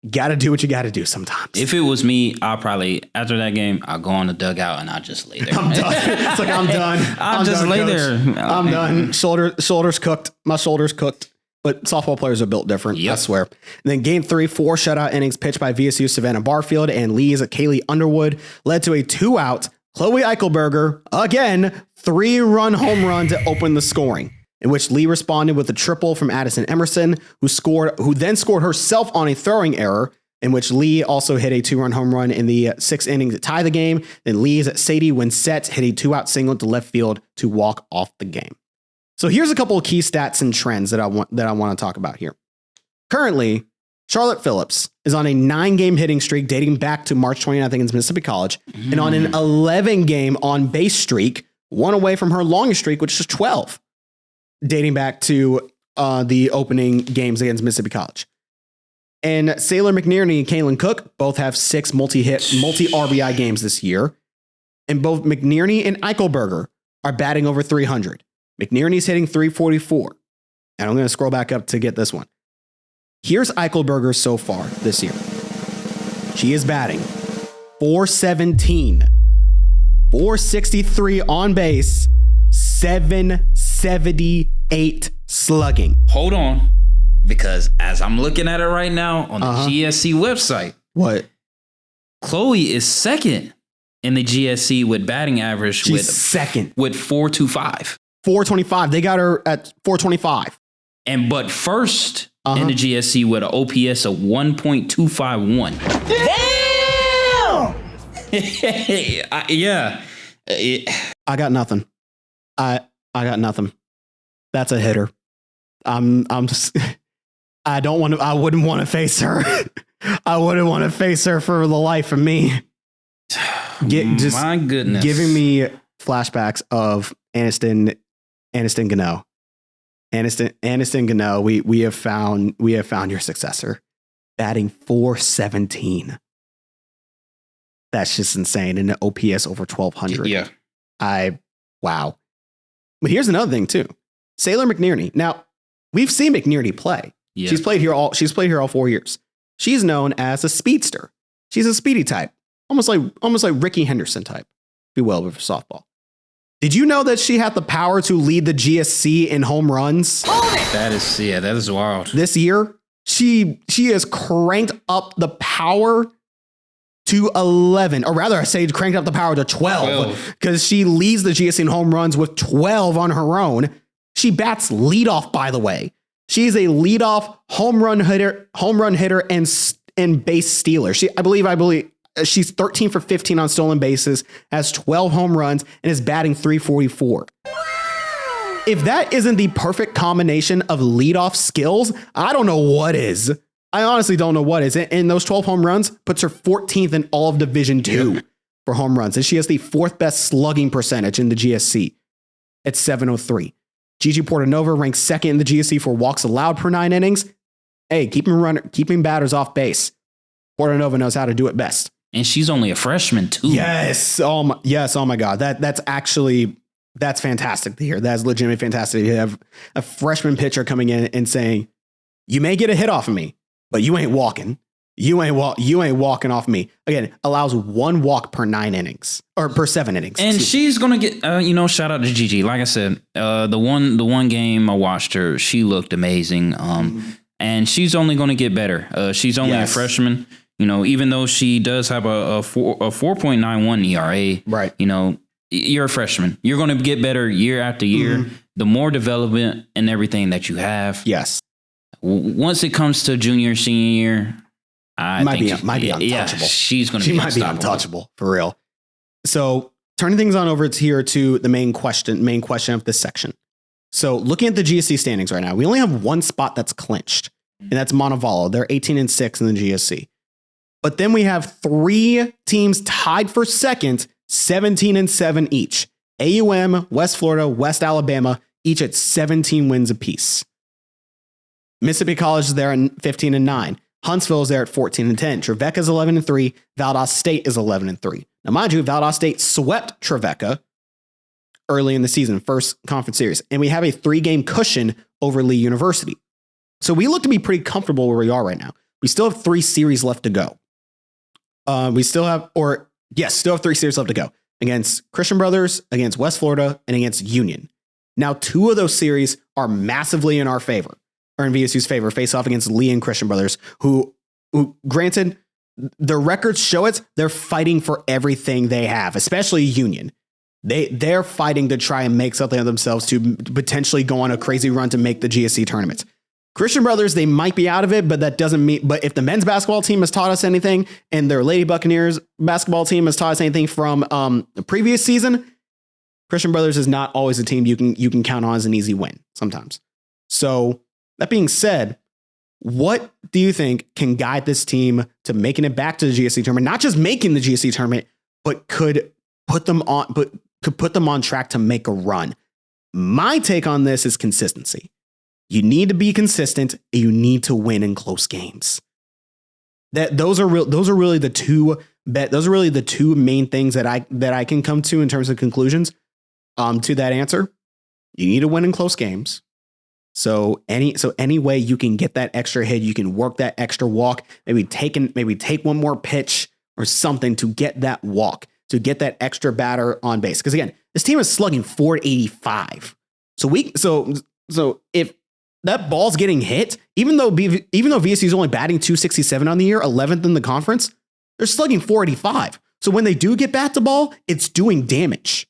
got to do what you got to do sometimes. If it was me, I'll probably, after that game, I'll go on the dugout and I'll just lay there. I'm done. It's like, I'm done. I'll just lay there. I'm done. Shoulders cooked. My shoulder's cooked. But softball players are built different, I swear. And then game 3, 4 shutout innings pitched by VSU Savannah Barfield and Lee's Kaylee Underwood led to a 2-out Chloe Eichelberger, again, 3-run home run to open the scoring, in which Lee responded with a triple from Addison Emerson, who then scored herself on a throwing error, in which Lee also hit a 2-run home run in the 6th inning to tie the game. Then Lee's Sadie Winsett hit a 2-out single to left field to walk off the game. So here's a couple of key stats and trends that I want to talk about here. Currently, Charlotte Phillips is on a 9-game hitting streak dating back to March 29th against Mississippi College, and on an 11-game on-base streak, one away from her longest streak, which is 12, dating back to the opening games against Mississippi College. And Saylor McNerney and Kaylin Cook both have 6 multi-RBI games this year, and both McNerney and Eichelberger are batting over 300. McNerney's hitting 344. And I'm going to scroll back up to get this one. Here's Eichelberger so far this year. She is batting 417, 463 on base, 778 slugging. Hold on, because as I'm looking at it right now on the GSC website, what? Chloe is second in the GSC with batting average. She's second with 425. 425. They got her at 425. But first in the GSC with an OPS of 1.251. Damn! Yeah. I got nothing. I got nothing. That's a hitter. I'm just, I wouldn't want to face her. I wouldn't want to face her for the life of me. My goodness. Giving me flashbacks of Aniston Gano. Aniston Gano, we have found your successor, batting 417. That's just insane. And an OPS over 1200. Yeah. Wow. But here's another thing too. Saylor McNerney. Now, we've seen McNerney play. Yeah. She's played here all 4 years. She's known as a speedster. She's a speedy type. Almost like Ricky Henderson type, if you will, for softball. Did you know that she had the power to lead the GSC in home runs? That is wild. This year, she has cranked up the power to 11, or rather I say cranked up the power to 12, because she leads the GSC in home runs with 12 on her own. She bats leadoff, by the way. She's a leadoff home run hitter and base stealer. I believe she's 13 for 15 on stolen bases, has 12 home runs, and is batting 344. If that isn't the perfect combination of leadoff skills, I don't know what is. I honestly don't know what is. And those 12 home runs puts her 14th in all of Division II for home runs. And she has the 4th best slugging percentage in the GSC at 703. Gigi Portanova ranks 2nd in the GSC for walks allowed per 9 innings. Hey, keeping batters off base. Portanova knows how to do it best. And she's only a freshman too. Yes. Oh my God. That's fantastic to hear. That's legitimately fantastic to have a freshman pitcher coming in and saying, you may get a hit off of me, but you ain't walking. You ain't walking off me. Again, allows 1 walk per 9 innings or per 7 innings. And she's going to get, shout out to Gigi. Like I said, the one game I watched her, she looked amazing. And she's only going to get better. She's only a freshman. Even though she does have a 4.91 ERA, right? you're a freshman. You're going to get better year after year. The more development and everything that you have. Yes. Once it comes to junior, senior year, I might be think untouchable. Yeah, she's going to be might be untouchable for real. So turning things on over here to the main question of this section. So looking at the GSC standings right now, we only have one spot that's clinched, and that's Montevallo. They're 18-6 in the GSC. But then we have 3 teams tied for second, 17-7 each. AUM, West Florida, West Alabama, each at 17 wins apiece. Mississippi College is there at 15-9. Huntsville is there at 14-10. Trevecca is 11-3. Valdosta State is 11-3. Now, mind you, Valdosta State swept Trevecca early in the season, first conference series, and we have a 3-game cushion over Lee University. So we look to be pretty comfortable where we are right now. We still have 3 series left to go. Still have 3 series left to go against Christian Brothers, against West Florida, and against Union. Now, 2 of those series are massively in our favor, or in VSU's favor, face off against Lee and Christian Brothers, who granted, their records show it, they're fighting for everything they have, especially Union. They're fighting to try and make something of themselves to potentially go on a crazy run to make the GSC tournament. Christian Brothers, they might be out of it, but that doesn't mean, but if the men's basketball team has taught us anything and their Lady Buccaneers basketball team has taught us anything from the previous season, Christian Brothers is not always a team you can count on as an easy win sometimes. So that being said, what do you think can guide this team to making it back to the GSC tournament? Not just making the GSC tournament, but could put them on track to make a run. My take on this is consistency. You need to be consistent. And you need to win in close games. Those are really the two main things that I can come to in terms of conclusions to that answer. You need to win in close games. So any way you can get that extra hit, you can work that extra walk, maybe take one more pitch or something to get that walk, to get that extra batter on base. Because again, this team is slugging .485. So if that ball's getting hit, even though VSU is only batting .267 on the year, 11th in the conference, they're slugging .485. So when they do get bat to ball, it's doing damage.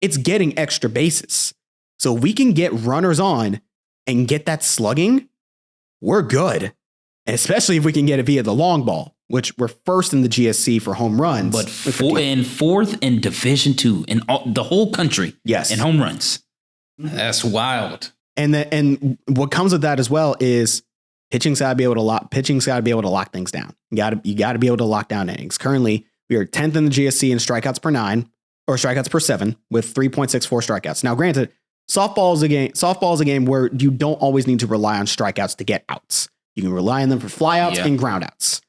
It's getting extra bases. So we can get runners on and get that slugging, we're good. And especially if we can get it via the long ball, which we're first in the GSC for home runs. But fourth in Division II in the whole country. Yes. In home runs. That's wild. And what comes with that as well is pitching's got to be able to lock things down. You got to be able to lock down innings. Currently, we are 10th in the GSC in strikeouts per 9 or strikeouts per 7 with 3.64 strikeouts. Now, granted, softball is a game where you don't always need to rely on strikeouts to get outs. You can rely on them for flyouts and groundouts.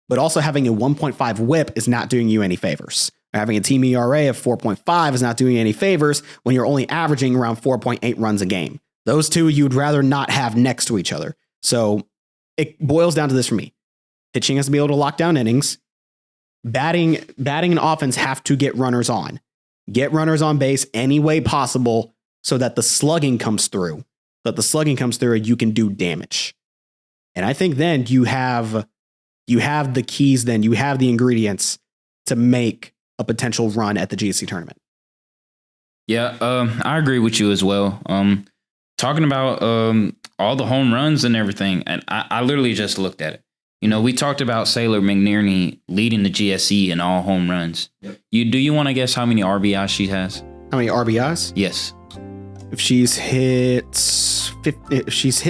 But also having a 1.5 whip is not doing you any favors. Having a team ERA of 4.5 is not doing you any favors when you're only averaging around 4.8 runs a game. Those two you'd rather not have next to each other. So it boils down to this for me. Pitching has to be able to lock down innings. Batting and offense have to get runners on. Get runners on base any way possible so that the slugging comes through. And you can do damage. And I think then you have the keys, then you have the ingredients to make a potential run at the GSC tournament. Yeah, I agree with you as well. Talking about all the home runs and everything, and I literally just looked at it. You know, we talked about Sailor McNerney leading the GSE in all home runs. Yep. Do you want to guess how many RBIs she has? How many RBIs? Yes. If she's hit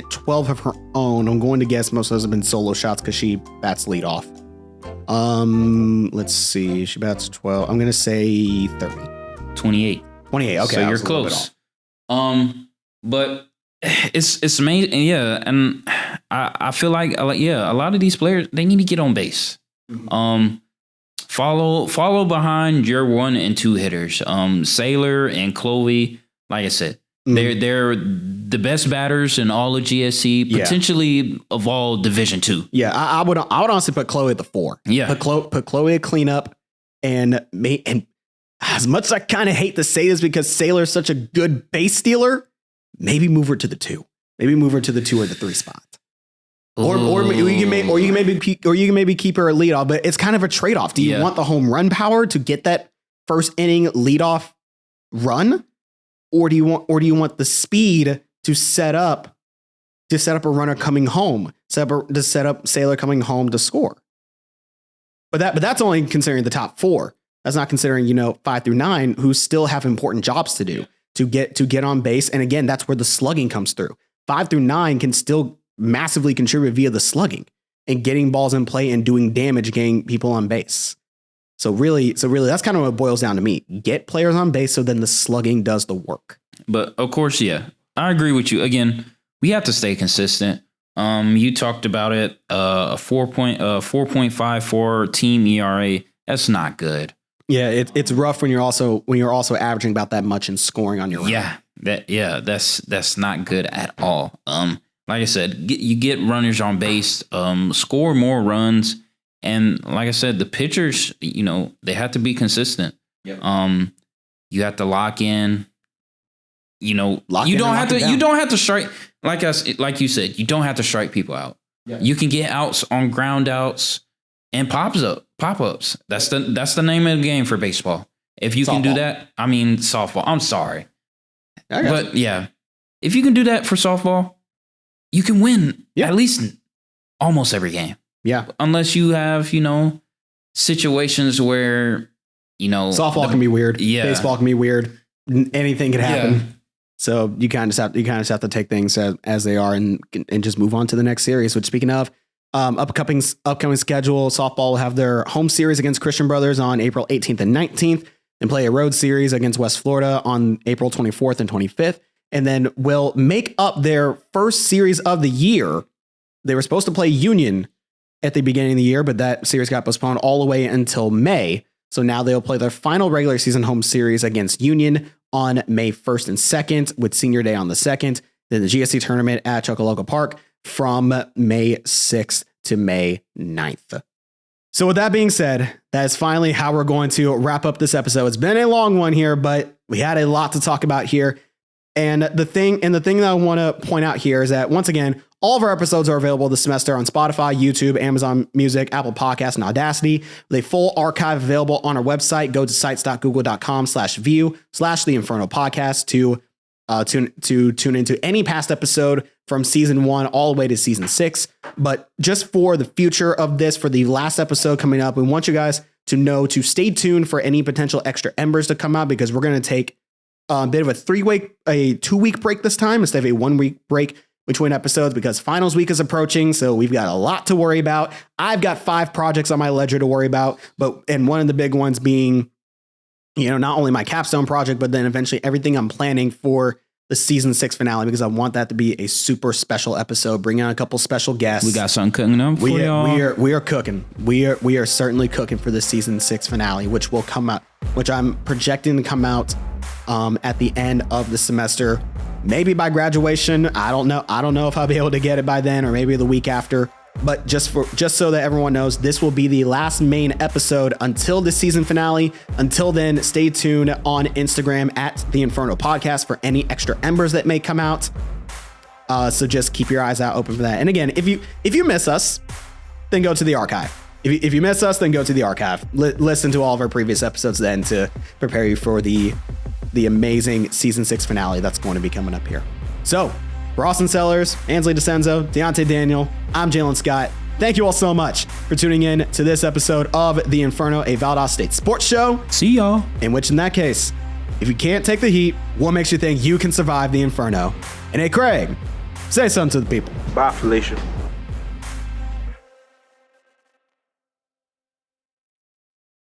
12 of her own, I'm going to guess most of those have been solo shots because she bats lead off. Let's see. She bats 12. I'm going to say 30. 28. 28. Okay. So you're close. But it's amazing. Yeah. And I feel like, a lot of these players, they need to get on base. Mm-hmm. Follow behind your 1 and 2 hitters. Sailor and Chloe, like I said, they're the best batters in all of GSC, potentially of all Division II. Yeah, I would honestly put Chloe at the 4. Yeah, put Chloe at cleanup, and as much as I kind of hate to say this because Sailor's such a good base stealer, maybe move her to the 2. Maybe move her to the 2 or the 3 spot. Or you can maybe keep her a leadoff, but it's kind of a trade-off. Do you want the home run power to get that first inning leadoff run, or do you want the speed to set up a runner coming home, set up Sailor coming home to score? But that's only considering the top 4. That's not considering 5 through 9 who still have important jobs to do to get on base. And again, that's where the slugging comes through. 5 through 9 can still massively contribute via the slugging and getting balls in play and doing damage, getting people on base. So really, that's kind of what it boils down to me. Get players on base so then the slugging does the work. But of course, yeah, I agree with you. Again, we have to stay consistent. You talked about it. A 4.54 team ERA. That's not good. Yeah, it's rough when you're also averaging about that much in scoring on your run. That's not good at all. Like I said, you get runners on base, score more runs. And like I said, the pitchers, they have to be consistent. Yep. You have to lock in. You don't have to strike. Like you said, you don't have to strike people out. Yeah. You can get outs on ground outs and pop ups. That's the name of the game for baseball. If you can do that, I mean softball. I'm sorry, but yeah, if you can do that for softball, you can win at least almost every game. Yeah. Unless you have, situations where, softball can be weird. Yeah. Baseball can be weird. Anything can happen. Yeah. So you kind of just have to take things as they are and just move on to the next series. Which, speaking of upcoming schedule, softball will have their home series against Christian Brothers on April 18th and 19th, and play a road series against West Florida on April 24th and 25th, and then will make up their first series of the year. They were supposed to play Union at the beginning of the year, but that series got postponed all the way until May. So now they'll play their final regular season home series against Union on May 1st and 2nd, with Senior Day on the 2nd. Then the GSC tournament at Chocoloco Park from May 6th to May 9th. So with that being said, that is finally how we're going to wrap up this episode. It's been a long one here, but we had a lot to talk about here. And the thing that I want to point out here is that, once again, all of our episodes are available this semester on Spotify, YouTube, Amazon Music, Apple Podcasts, and Audacity, with a full archive available on our website. Go to sites.google.com/view/The Inferno Podcast to tune into any past episode from season 1 all the way to season 6. But just for the future of this, for the last episode coming up, we want you guys to know to stay tuned for any potential extra embers to come out, because we're going to take a bit of a 2-week break this time instead of a 1-week break between episodes, because finals week is approaching. So we've got a lot to worry about. I've got 5 projects on my ledger to worry about, and one of the big ones being, not only my capstone project, but then eventually everything I'm planning for the season 6 finale, because I want that to be a super special episode. Bring on a couple special guests. We got something cooking up for y'all. We are cooking. We are certainly cooking for the season 6 finale, which will come out, which I'm projecting to come out at the end of the semester, maybe by graduation. I don't know if I'll be able to get it by then, or maybe the week after. But just so that everyone knows, this will be the last main episode until the season finale. Until then, stay tuned on Instagram at The Inferno Podcast for any extra embers that may come out. So just keep your eyes out open for that. And again, if you miss us, then go to the archive. If you miss us, then go to the archive. Listen to all of our previous episodes then to prepare you for the amazing season 6 finale that's going to be coming up here. So, for Austin Sellers, Ansley DeCenzo, Deontay Daniel, I'm Jalen Scott. Thank you all so much for tuning in to this episode of The Inferno, a Valdosta State sports show. See y'all. In which, in that case, if you can't take the heat, what makes you think you can survive the Inferno? And hey, Craig, say something to the people. Bye, Felicia.